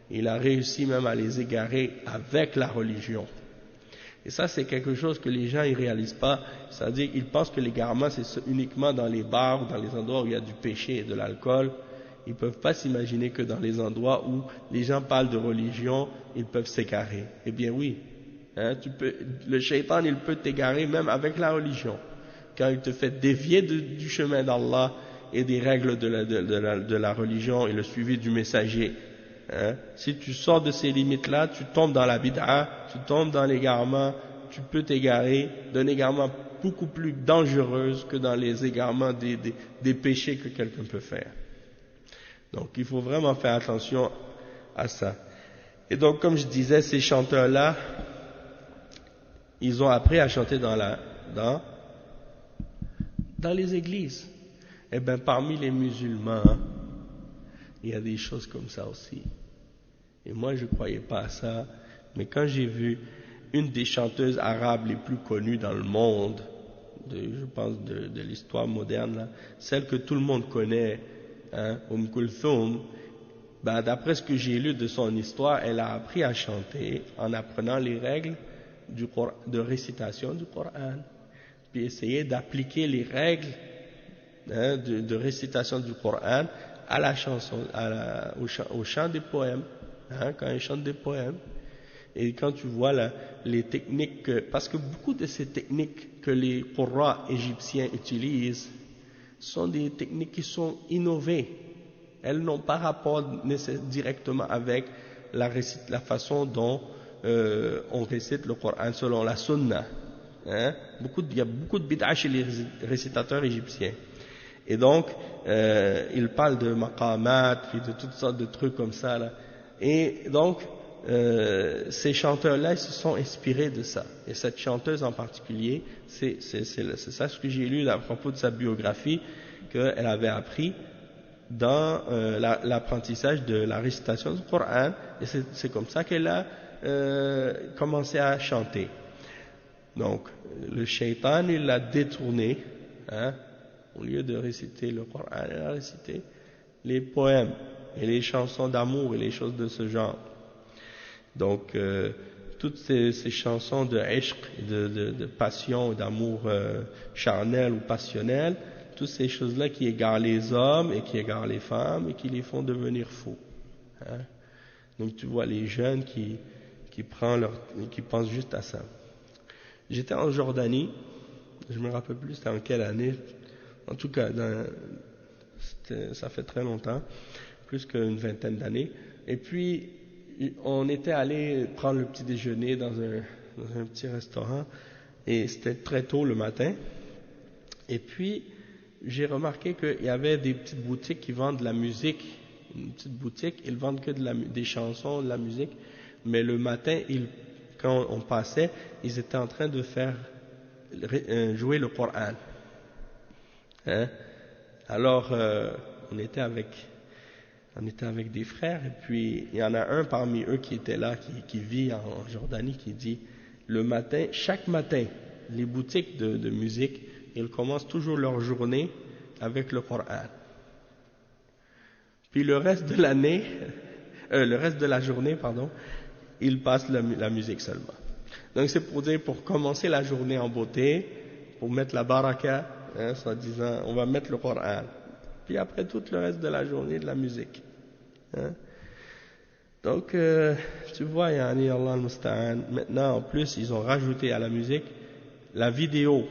Speaker 1: Il a réussi même à les égarer avec la religion. Et ça, c'est quelque chose que les gens ne réalisent pas. C'est-à-dire qu'ils pensent que l'égarement, c'est uniquement dans les bars ou dans les endroits où il y a du péché et de l'alcool. Ils ne peuvent pas s'imaginer que dans les endroits où les gens parlent de religion, ils peuvent s'égarer. Eh bien oui, hein, le shaitan, il peut t'égarer même avec la religion. Quand il te fait dévier du chemin d'Allah et des règles de la religion et le suivi du messager. Hein? Si tu sors de ces limites-là, tu tombes dans la bid'a, tu tombes dans l'égarement, tu peux t'égarer d'un égarement beaucoup plus dangereux que dans les égarements des péchés que quelqu'un peut faire. Donc il faut vraiment faire attention à ça. Et donc comme je disais, ces chanteurs-là, ils ont appris à chanter dans les églises. Eh bien parmi les musulmans, il y a des choses comme ça aussi. Et moi, je ne croyais pas à ça. Mais quand j'ai vu une des chanteuses arabes les plus connues dans le monde, je pense de l'histoire moderne, là, celle que tout le monde connaît, hein, Kulthum, ben, d'après ce que j'ai lu de son histoire, elle a appris à chanter en apprenant les règles de récitation du Coran, puis essayer d'appliquer les règles hein, de récitation du Coran à la chanson, au chant des poèmes, hein, quand ils chantent des poèmes. Et quand tu vois les techniques, parce que beaucoup de ces techniques que les qurra égyptiens utilisent sont des techniques qui sont innovées. Elles n'ont pas rapport directement avec la façon dont on récite le Coran selon la sunna. Hein. Il y a beaucoup de bid'a chez les récitateurs égyptiens. Et donc, il parle de maqamat, puis de toutes sortes de trucs comme ça, là. Et donc, ces chanteurs-là, ils se sont inspirés de ça. Et cette chanteuse en particulier, c'est ça ce que j'ai lu à propos de sa biographie, qu'elle avait appris dans l'apprentissage de la récitation du Coran. Et c'est comme ça qu'elle a commencé à chanter. Donc, le shaitan, il l'a détourné, hein. Au lieu de réciter le Coran, elle a récité les poèmes et les chansons d'amour et les choses de ce genre. Donc, toutes ces chansons de ishq, de passion, d'amour charnel ou passionnel, toutes ces choses-là qui égarent les hommes et qui égarent les femmes et qui les font devenir fous. Hein? Donc, tu vois les jeunes qui pensent juste à ça. J'étais en Jordanie, je me rappelle plus c'était en quelle année. En tout cas, ça fait très longtemps, plus qu'une vingtaine d'années. Et puis, on était allé prendre le petit déjeuner dans un petit restaurant, et c'était très tôt le matin. Et puis, j'ai remarqué qu'il y avait des petites boutiques qui vendent de la musique. Une petite boutique, ils vendent que des chansons, de la musique. Mais le matin, quand on passait, ils étaient en train de faire jouer le Coran. Hein? Alors, on était avec des frères, et puis il y en a un parmi eux qui était là, qui vit en Jordanie, qui dit, chaque matin, les boutiques de musique, ils commencent toujours leur journée avec le Coran. Puis le reste de la journée, ils passent la musique seulement. Donc c'est pour dire, pour commencer la journée en beauté, pour mettre la baraka, hein, soit disant, on va mettre le Coran. Puis après tout le reste de la journée, de la musique. Hein? Donc, tu vois, yani, Allah al-Musta'an, maintenant en plus, ils ont rajouté à la musique la vidéo.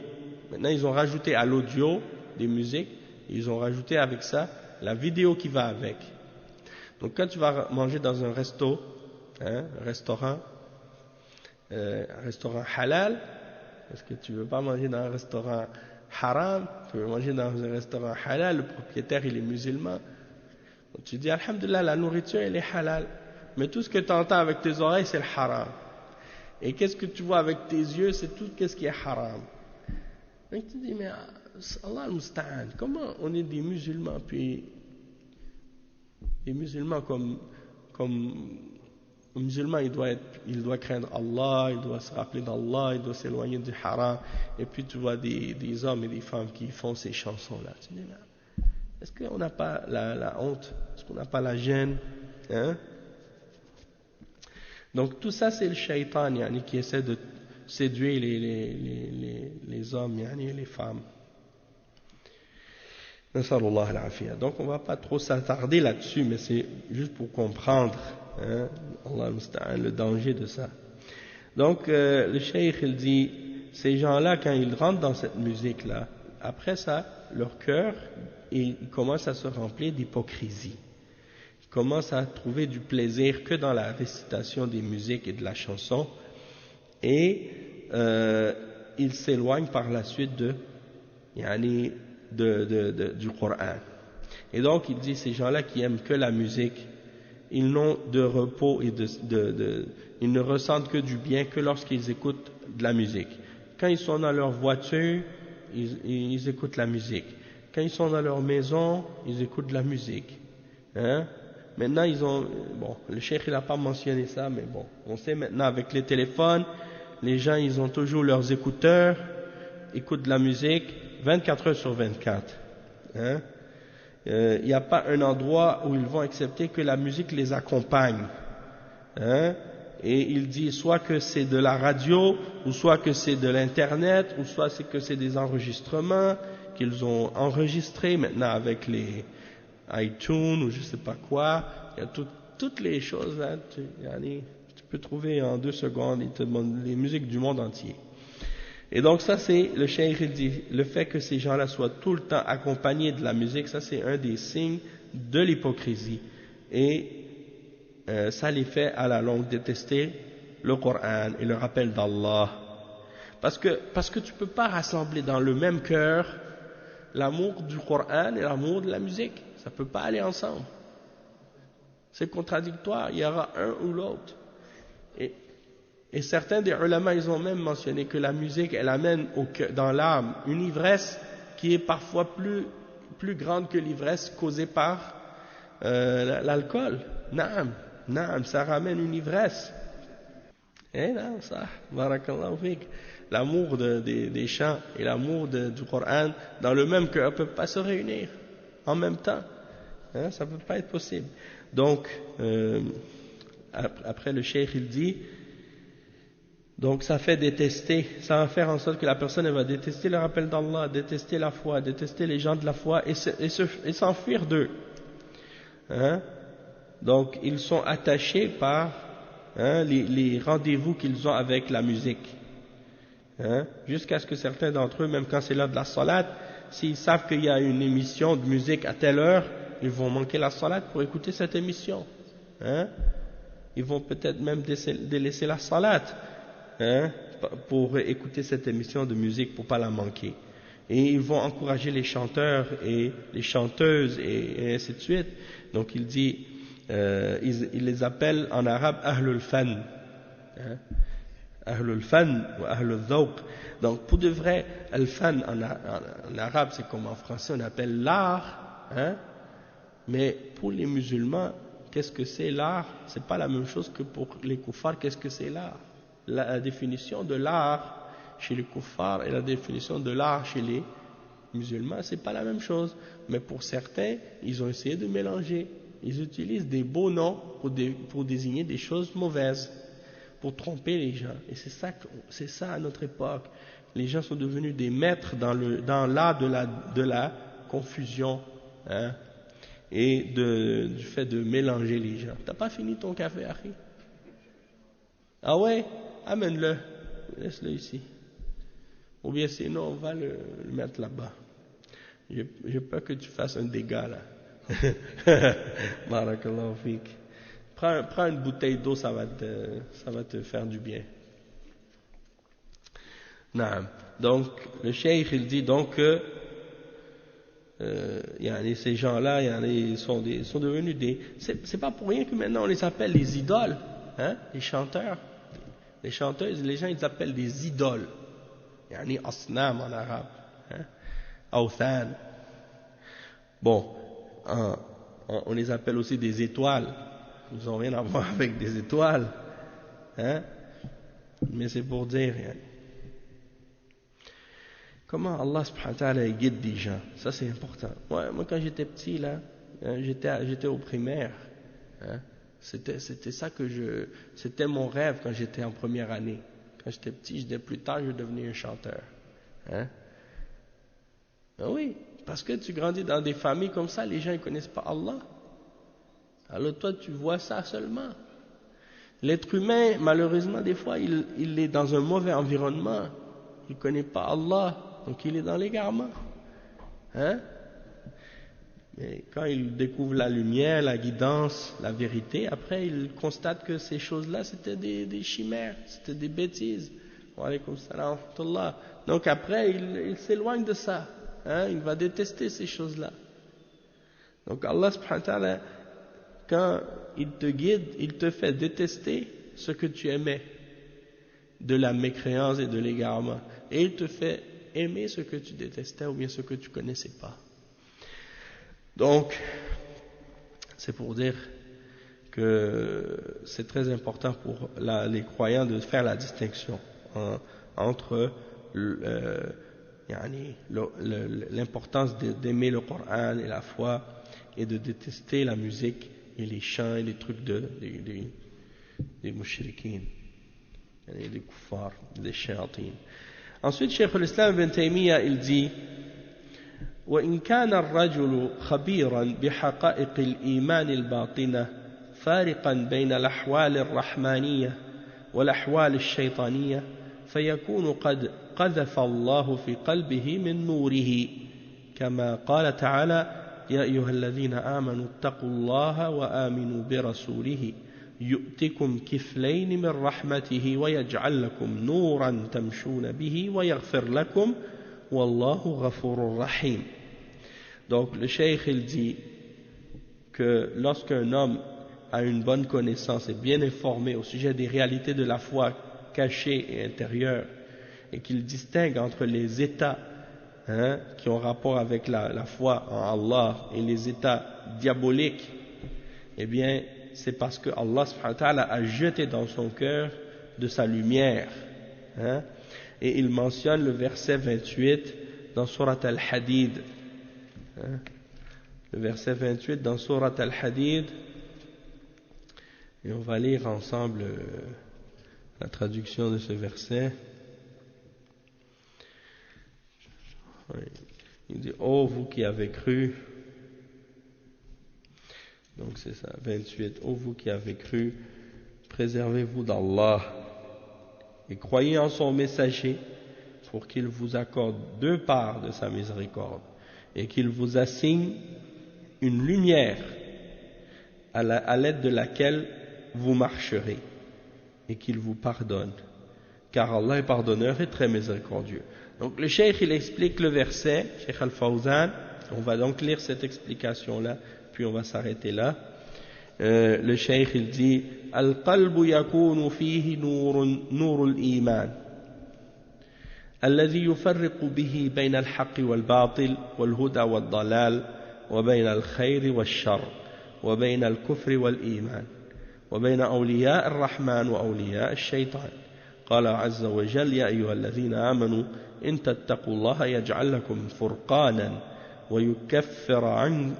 Speaker 1: Maintenant, ils ont rajouté à l'audio des musiques, ils ont rajouté avec ça la vidéo qui va avec. Donc, quand tu vas manger dans un resto, hein, un restaurant halal, parce que tu veux pas manger dans un restaurant haram, tu veux manger dans un restaurant halal, le propriétaire il est musulman. Donc, tu dis, alhamdulillah, la nourriture elle est halal. Mais tout ce que tu entends avec tes oreilles, c'est le haram. Et qu'est-ce que tu vois avec tes yeux, c'est tout ce qui est haram. Donc tu dis, mais Allah al-Musta'an, comment on est des musulmans, puis des musulmans comme un musulman, il doit craindre Allah, il doit se rappeler d'Allah, il doit s'éloigner du haram, et puis tu vois des hommes et des femmes qui font ces chansons-là. Tu dis, mais est-ce qu'on n'a pas la honte? Est-ce qu'on n'a pas la gêne? Hein? Donc tout ça c'est le shaitan yani, qui essaie de séduire les hommes yani, et les femmes. Donc on ne va pas trop s'attarder là-dessus, mais c'est juste pour comprendre hein, Allah le danger de ça. Donc le cheikh il dit, ces gens-là quand ils rentrent dans cette musique-là, après ça, leur cœur il commence à se remplir d'hypocrisie. Commence à trouver du plaisir que dans la récitation des musiques et de la chanson et il s'éloigne par la suite du Coran. Et donc il dit ces gens-là qui aiment que la musique, ils n'ont de repos et ils ne ressentent que du bien que lorsqu'ils écoutent de la musique. Quand ils sont dans leur voiture, ils écoutent la musique. Quand ils sont dans leur maison, ils écoutent de la musique. Hein? Maintenant, le cheikh il n'a pas mentionné ça, mais bon, on sait maintenant avec les téléphones, les gens ils ont toujours leurs écouteurs, écoutent de la musique 24 heures sur 24. Hein? Il n'y a pas un endroit où ils vont accepter que la musique les accompagne. Hein? Et il dit soit que c'est de la radio, ou soit que c'est de l'internet, ou soit que c'est des enregistrements qu'ils ont enregistrés maintenant avec les iTunes ou je sais pas quoi, il y a toutes les choses, hein, tu peux trouver en 2 secondes, ils te demandent les musiques du monde entier. Et donc ça c'est, le cheikh il dit, le fait que ces gens-là soient tout le temps accompagnés de la musique, ça c'est un des signes de l'hypocrisie. Et ça les fait à la longue détester le Coran et le rappel d'Allah. Parce que tu peux pas rassembler dans le même cœur l'amour du Coran et l'amour de la musique. Ça ne peut pas aller ensemble. C'est contradictoire, il y aura un ou l'autre. Et certains des ulama, ils ont même mentionné que la musique, elle amène dans l'âme une ivresse qui est parfois plus grande que l'ivresse causée par l'alcool. Naam, ça ramène une ivresse. Eh non, ça, barakallahu fik. L'amour des chants et l'amour du Coran dans le même cœur ne peuvent pas se réunir en même temps. Hein, ça ne peut pas être possible. Donc, après le cheikh il dit, donc ça fait détester, ça va faire en sorte que la personne elle va détester le rappel d'Allah, détester la foi, détester les gens de la foi et s'enfuir d'eux. Hein? Donc ils sont attachés par les rendez-vous qu'ils ont avec la musique. Hein? Jusqu'à ce que certains d'entre eux, même quand c'est l'heure de la salat, s'ils savent qu'il y a une émission de musique à telle heure, ils vont manquer la salat pour écouter cette émission. Hein? Ils vont peut-être même délaisser la salat pour écouter cette émission de musique pour pas la manquer. Et ils vont encourager les chanteurs et les chanteuses et ainsi de suite. Donc il dit, il les appelle en arabe Ahlul Fan. Hein? Ahlul Fan ou Ahlul Dhawq. Donc pour de vrai, Al-Fan en arabe c'est comme en français on appelle l'art. Hein? Mais pour les musulmans, qu'est-ce que c'est l'art? C'est pas la même chose que pour les kuffars. Qu'est-ce que c'est l'art? La définition de l'art chez les kuffars et la définition de l'art chez les musulmans, c'est pas la même chose. Mais pour certains, ils ont essayé de mélanger. Ils utilisent des beaux noms pour désigner des choses mauvaises, pour tromper les gens. Et c'est ça à notre époque. Les gens sont devenus des maîtres dans l'art de la confusion. hein, et du fait de mélanger les gens. T'as pas fini ton café, Harry? Ah ouais? Amène-le. Laisse-le ici. Ou bien sinon, on va le mettre là-bas. J'ai peur que tu fasses un dégât là. Barakallahu fik. Prends une bouteille d'eau, ça va te faire du bien. Naam. Donc, le cheikh, il dit donc que ces gens-là, ils sont devenus des... C'est pas pour rien que maintenant on les appelle les idoles, hein, les chanteurs, les chanteuses, les gens ils appellent des idoles. Yani asnam en arabe, hein, awthan. Bon, on les appelle aussi des étoiles. Ils n'ont rien à voir avec des étoiles, hein, mais c'est pour dire... Comment Allah subhanahu wa ta'ala guide des gens, ça c'est important. Moi quand j'étais petit là, hein, j'étais au primaire, hein, c'était ça c'était mon rêve quand j'étais en première année. Quand j'étais petit, je disais plus tard je vais devenir un chanteur. Hein? Ben oui, parce que tu grandis dans des familles comme ça, les gens ne connaissent pas Allah. Alors toi tu vois ça seulement. L'être humain, malheureusement des fois, il est dans un mauvais environnement. Il ne connaît pas Allah. Donc il est dans l'égarement. Hein? Mais quand il découvre la lumière, la guidance, la vérité, après il constate que ces choses-là c'était des chimères, c'était des bêtises. Wa alaykoum salam wa rahmatullah. Donc après il s'éloigne de ça. Hein? Il va détester ces choses-là. Donc Allah subhanahu wa ta'ala, quand il te guide, il te fait détester ce que tu aimais, de la mécréance et de l'égarement. Et il te fait aimer ce que tu détestais ou bien ce que tu connaissais pas. Donc, c'est pour dire que c'est très important pour les croyants de faire la distinction entre l'importance d'aimer le Coran et la foi et de détester la musique et les chants et les trucs des mushrikines, des kuffars, des shayatin. Ensuite, Cheikh al-Islam ibn Taymiyyah, il dit وإن كان الرجل خبيرا بحقائق الإيمان الباطنة فارقا بين الأحوال الرحمانية والأحوال الشيطانية فيكون قد قذف الله في قلبه من نوره كما قال تعالى يا أيها الذين آمنوا اتقوا الله وآمنوا برسوله يؤتكم كفلين من رحمته ويجعل لكم نورا تمشون به ويغفر لكم والله غفور رحيم. Donc le cheikh il dit que lorsqu'un homme a une bonne connaissance et bien informé au sujet des réalités de la foi cachée et intérieure et qu'il distingue entre les états qui ont rapport avec la foi en Allah et les états diaboliques, eh bien c'est parce que Allah subhanahu wa ta'ala a jeté dans son cœur de sa lumière. Et il mentionne le verset 28 dans Surat Al-Hadid. Le verset 28 dans Surat Al-Hadid. Et on va lire ensemble la traduction de ce verset. Il dit, ô vous qui avez cru. Donc c'est ça, 28. Ô vous qui avez cru, préservez-vous d'Allah et croyez en son messager pour qu'il vous accorde deux parts de sa miséricorde et qu'il vous assigne une lumière à l'aide de laquelle vous marcherez et qu'il vous pardonne, car Allah est pardonneur et très miséricordieux. Donc le cheikh il explique le verset, Cheikh Al-Fawzan, on va donc lire cette explication là, puis on va s'arrêter là. Le cheikh il dit القلب يكون فيه نور الإيمان الذي يفرق به بين الحق والباطل والهدى والضلال وبين الخير والشر وبين الكفر والإيمان وبين أولياء الرحمن وأولياء الشيطان قال عز وجل يا أيها الذين آمنوا إن تتقوا الله يجعل لكم فرقانا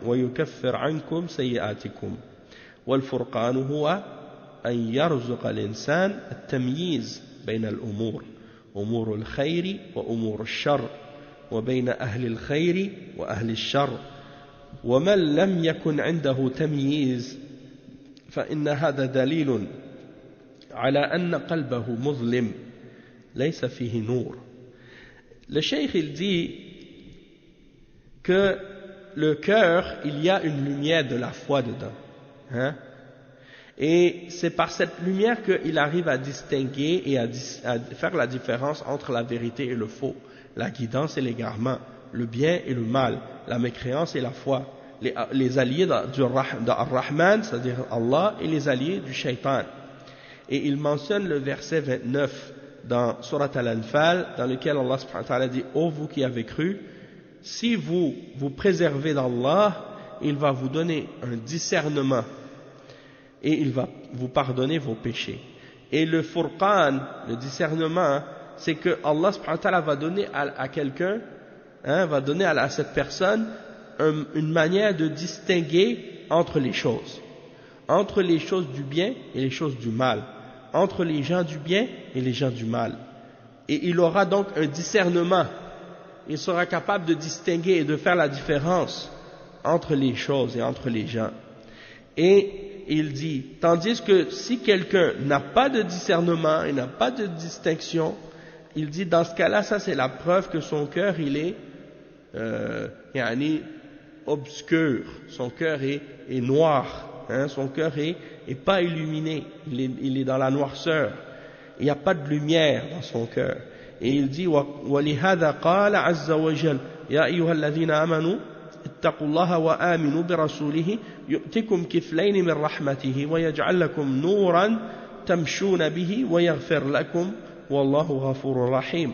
Speaker 1: ويكفر عنكم سيئاتكم والفرقان هو أن يرزق الإنسان التمييز بين الأمور أمور الخير وأمور الشر وبين أهل الخير وأهل الشر ومن لم يكن عنده تمييز فإن هذا دليل على أن قلبه مظلم ليس فيه نور. Le cheikh il dit que le cœur, il y a une lumière de la foi dedans, hein? Et c'est par cette lumière qu'il arrive à distinguer et à faire la différence entre la vérité et le faux, la guidance et l'égarement, le bien et le mal, la mécréance et la foi, les alliés d'Ar-Rahman, c'est-à-dire Allah, et les alliés du Shaitan. Et il mentionne le verset 29 dans Surat Al-Anfal, dans lequel Allah subhanahu wa ta'ala dit « Ô vous qui avez cru, si vous vous préservez d'Allah, il va vous donner un discernement et il va vous pardonner vos péchés. » Et le Furqan, le discernement, c'est que Allah subhanahu wa ta'ala va donner à quelqu'un, va donner à cette personne une manière de distinguer entre les choses du bien et les choses du mal, entre les gens du bien et les gens du mal. Et il aura donc un discernement, il sera capable de distinguer et de faire la différence entre les choses et entre les gens. Et il dit, tandis que si quelqu'un n'a pas de discernement, il n'a pas de distinction, il dit dans ce cas-là, ça c'est la preuve que son cœur il est obscur, son cœur est noir, son cœur est pas illuminé, il est dans la noirceur, il n'y a pas de lumière dans son cœur. Et il dit وَلِهَذَا قَالَ عَزَّ وَجَلَّ يَا أَيُّهَا الَّذِينَ آمَنُوا اتقوا الله وآمنوا برسوله يؤتكم كفلين من رحمته ويجعل لكم نورا تمشون به ويغفر لكم والله غفور رحيم.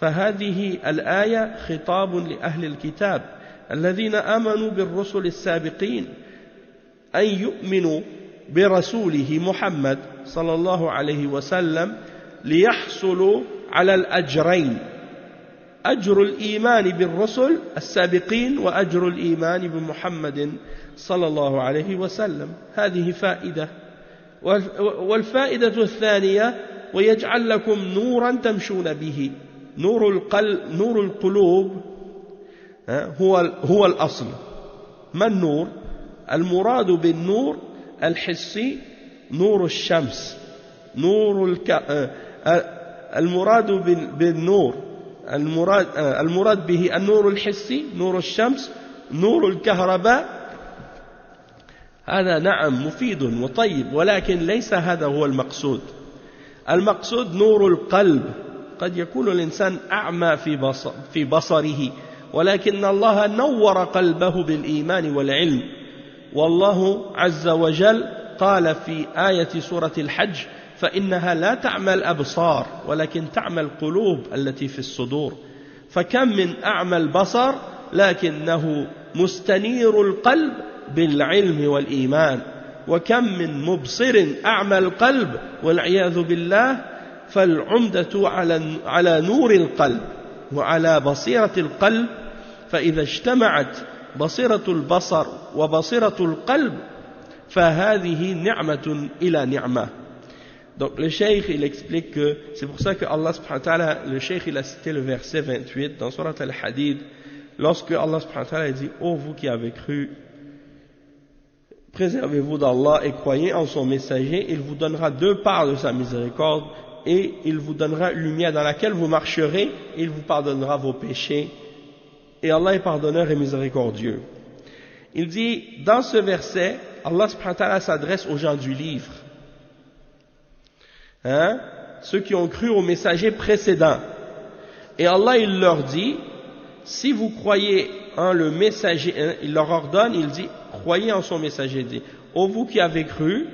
Speaker 1: فهذه الآية خطاب لأهل الكتاب الذين آمنوا بالرسل السابقين أن يؤمنوا برسوله محمد صلى الله عليه وسلم ليحصلوا على الأجرين، أجر الإيمان بالرسل السابقين وأجر الإيمان بمحمد صلى الله عليه وسلم. هذه فائدة. والفائدة الثانية ويجعل لكم نورا تمشون به. نور القلوب هو الأصل. ما النور؟ المراد بالنور الحسي نور الشمس، المراد بالنور المراد به النور الحسي نور الشمس، نور الكهرباء، هذا نعم مفيد وطيب، ولكن ليس هذا هو المقصود. المقصود نور القلب. قد يكون الإنسان أعمى في بصره، ولكن الله نور قلبه بالإيمان والعلم. والله عز وجل قال في آية سورة الحج فإنها لا تعمى الأبصار ولكن تعمى القلوب التي في الصدور. فكم من أعمى البصر لكنه مستنير القلب بالعلم والإيمان، وكم من مبصر أعمى القلب والعياذ بالله. فالعمدة على نور القلب وعلى بصيرة القلب، فإذا اجتمعت بصيرة البصر وبصيرة القلب فهذه نعمة إلى نعمة. Donc le cheikh il explique que c'est pour ça que Allah subhanahu wa ta'ala, le cheikh il a cité le verset 28 dans Surat Al-Hadid, lorsque Allah subhanahu wa ta'ala dit ô vous qui avez cru, préservez-vous d'Allah et croyez en son messager, il vous donnera deux parts de sa miséricorde et il vous donnera une lumière dans laquelle vous marcherez et il vous pardonnera vos péchés, et Allah est pardonneur et miséricordieux. Il dit dans ce verset, Allah subhanahu wa ta'ala s'adresse aux gens du livre, ceux qui ont cru au messager précédent, et Allah il leur dit si vous croyez en le messager, il leur ordonne, il dit croyez en son messager, il dit ô vous qui avez cru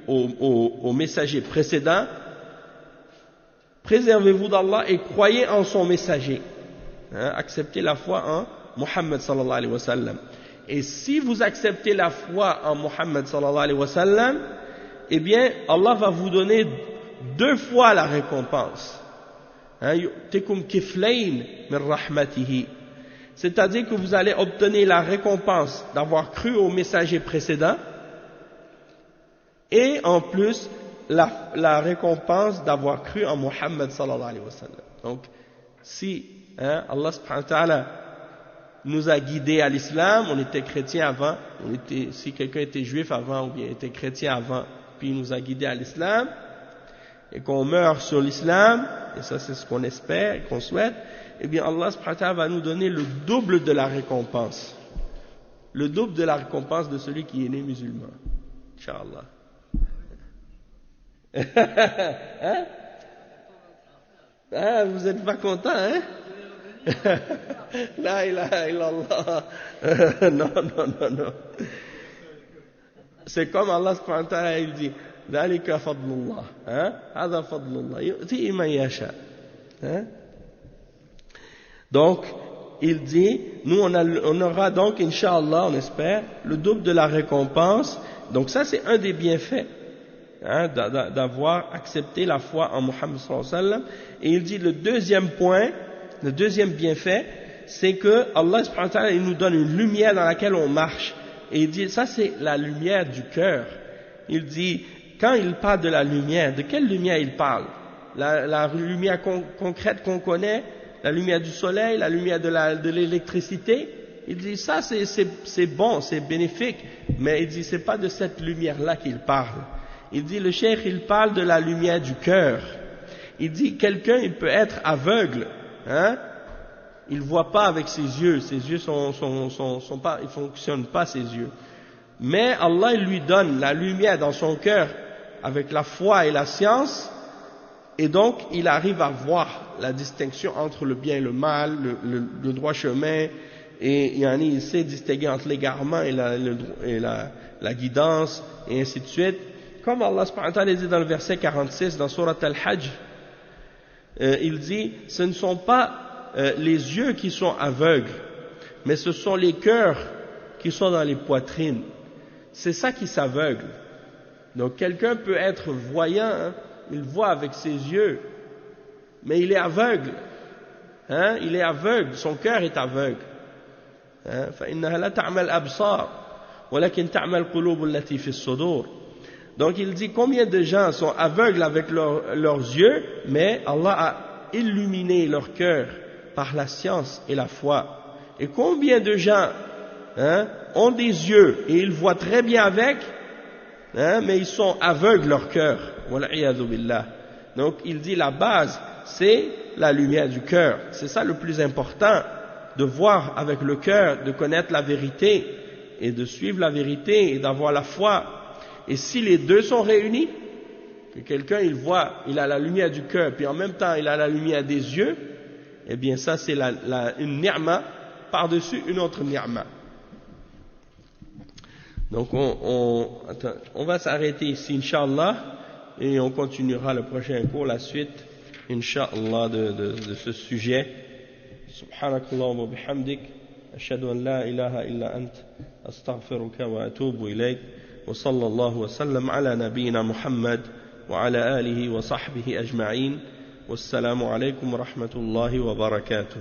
Speaker 1: au messager précédent, préservez-vous d'Allah et croyez en son messager, acceptez la foi en Muhammad sallallahu alayhi wa sallam. Et si vous acceptez la foi en Muhammad sallallahu alayhi wa sallam, eh bien Allah va vous donner deux fois la récompense. C'est-à-dire que vous allez obtenir la récompense d'avoir cru au messager précédent et en plus la récompense d'avoir cru en Muhammad sallallahu alayhi wa sallam. Donc si Allah subhanahu wa ta'ala nous a guidés à l'islam, on était chrétien avant, si quelqu'un était juif avant ou bien était chrétien avant, puis il nous a guidés à l'islam, et qu'on meurt sur l'islam, et ça c'est ce qu'on espère et qu'on souhaite, eh bien Allah subhanahu wa ta'ala va nous donner le double de la récompense. Le double de la récompense de celui qui est né musulman. Inch'Allah. Hein? Ah, vous n'êtes pas content, hein? La ilaha illallah. Non. C'est comme Allah subhanahu wa ta'ala, il dit, ذلك فضل الله, hein? هذا فضل الله يؤتيه من يشاء. Hein? Donc, il dit, nous on aura donc, Inch'Allah, on espère, le double de la récompense. Donc ça c'est un des bienfaits, hein, d'avoir accepté la foi en Muhammad sallallahu alayhi wa sallam. Et il dit le deuxième point, le deuxième bienfait, c'est que Allah subhanahu wa ta'ala, il nous donne une lumière dans laquelle on marche. Et il dit, ça c'est la lumière du cœur. Il dit, quand il parle de la lumière, de quelle lumière il parle? La lumière concrète qu'on connaît, la lumière du soleil, la lumière de l'électricité. Il dit ça c'est bon, c'est bénéfique, mais il dit c'est pas de cette lumière-là qu'il parle. Il dit le cheikh il parle de la lumière du cœur. Il dit quelqu'un il peut être aveugle, hein, il voit pas avec ses yeux sont pas, ils fonctionnent pas ses yeux. Mais Allah il lui donne la lumière dans son cœur avec la foi et la science. Et donc, il arrive à voir la distinction entre le bien et le mal, le droit chemin, et il sait distinguer entre l'égarement et la guidance, et ainsi de suite. Comme Allah subhanahu wa ta'ala dit dans le verset 46, dans Surat Al-Hajj, il dit, ce ne sont pas les yeux qui sont aveugles, mais ce sont les cœurs qui sont dans les poitrines. C'est ça qui s'aveugle. Donc, quelqu'un peut être voyant, hein, il voit avec ses yeux, mais il est aveugle. Hein? Il est aveugle, son cœur est aveugle. فإنها لا تعمى الأبصار ولكن تعمى القلوب التي في الصدور. Donc il dit combien de gens sont aveugles avec leurs yeux, mais Allah a illuminé leur cœur par la science et la foi. Et combien de gens, hein, ont des yeux et ils voient très bien avec, hein, mais ils sont aveugles leur cœur. Donc il dit la base c'est la lumière du cœur, c'est ça le plus important, de voir avec le cœur, de connaître la vérité et de suivre la vérité et d'avoir la foi. Et si les deux sont réunis, que quelqu'un il voit, il a la lumière du cœur puis en même temps il a la lumière des yeux, eh bien ça c'est une ni'ma par-dessus une autre ni'ma. Donc on va s'arrêter ici, Inch'Allah, et on continuera le prochain cours, la suite, Inch'Allah, de ce sujet. Subhanakallahumma bihamdik, ashhadu an la ilaha illa ant, astaghfiruka wa atubu ilayk, wa sallallahu wa sallam ala nabiyyina Muhammad, wa ala alihi wa sahbihi ajma'in, wassalamu alaykum wa rahmatullahi wa barakatuh.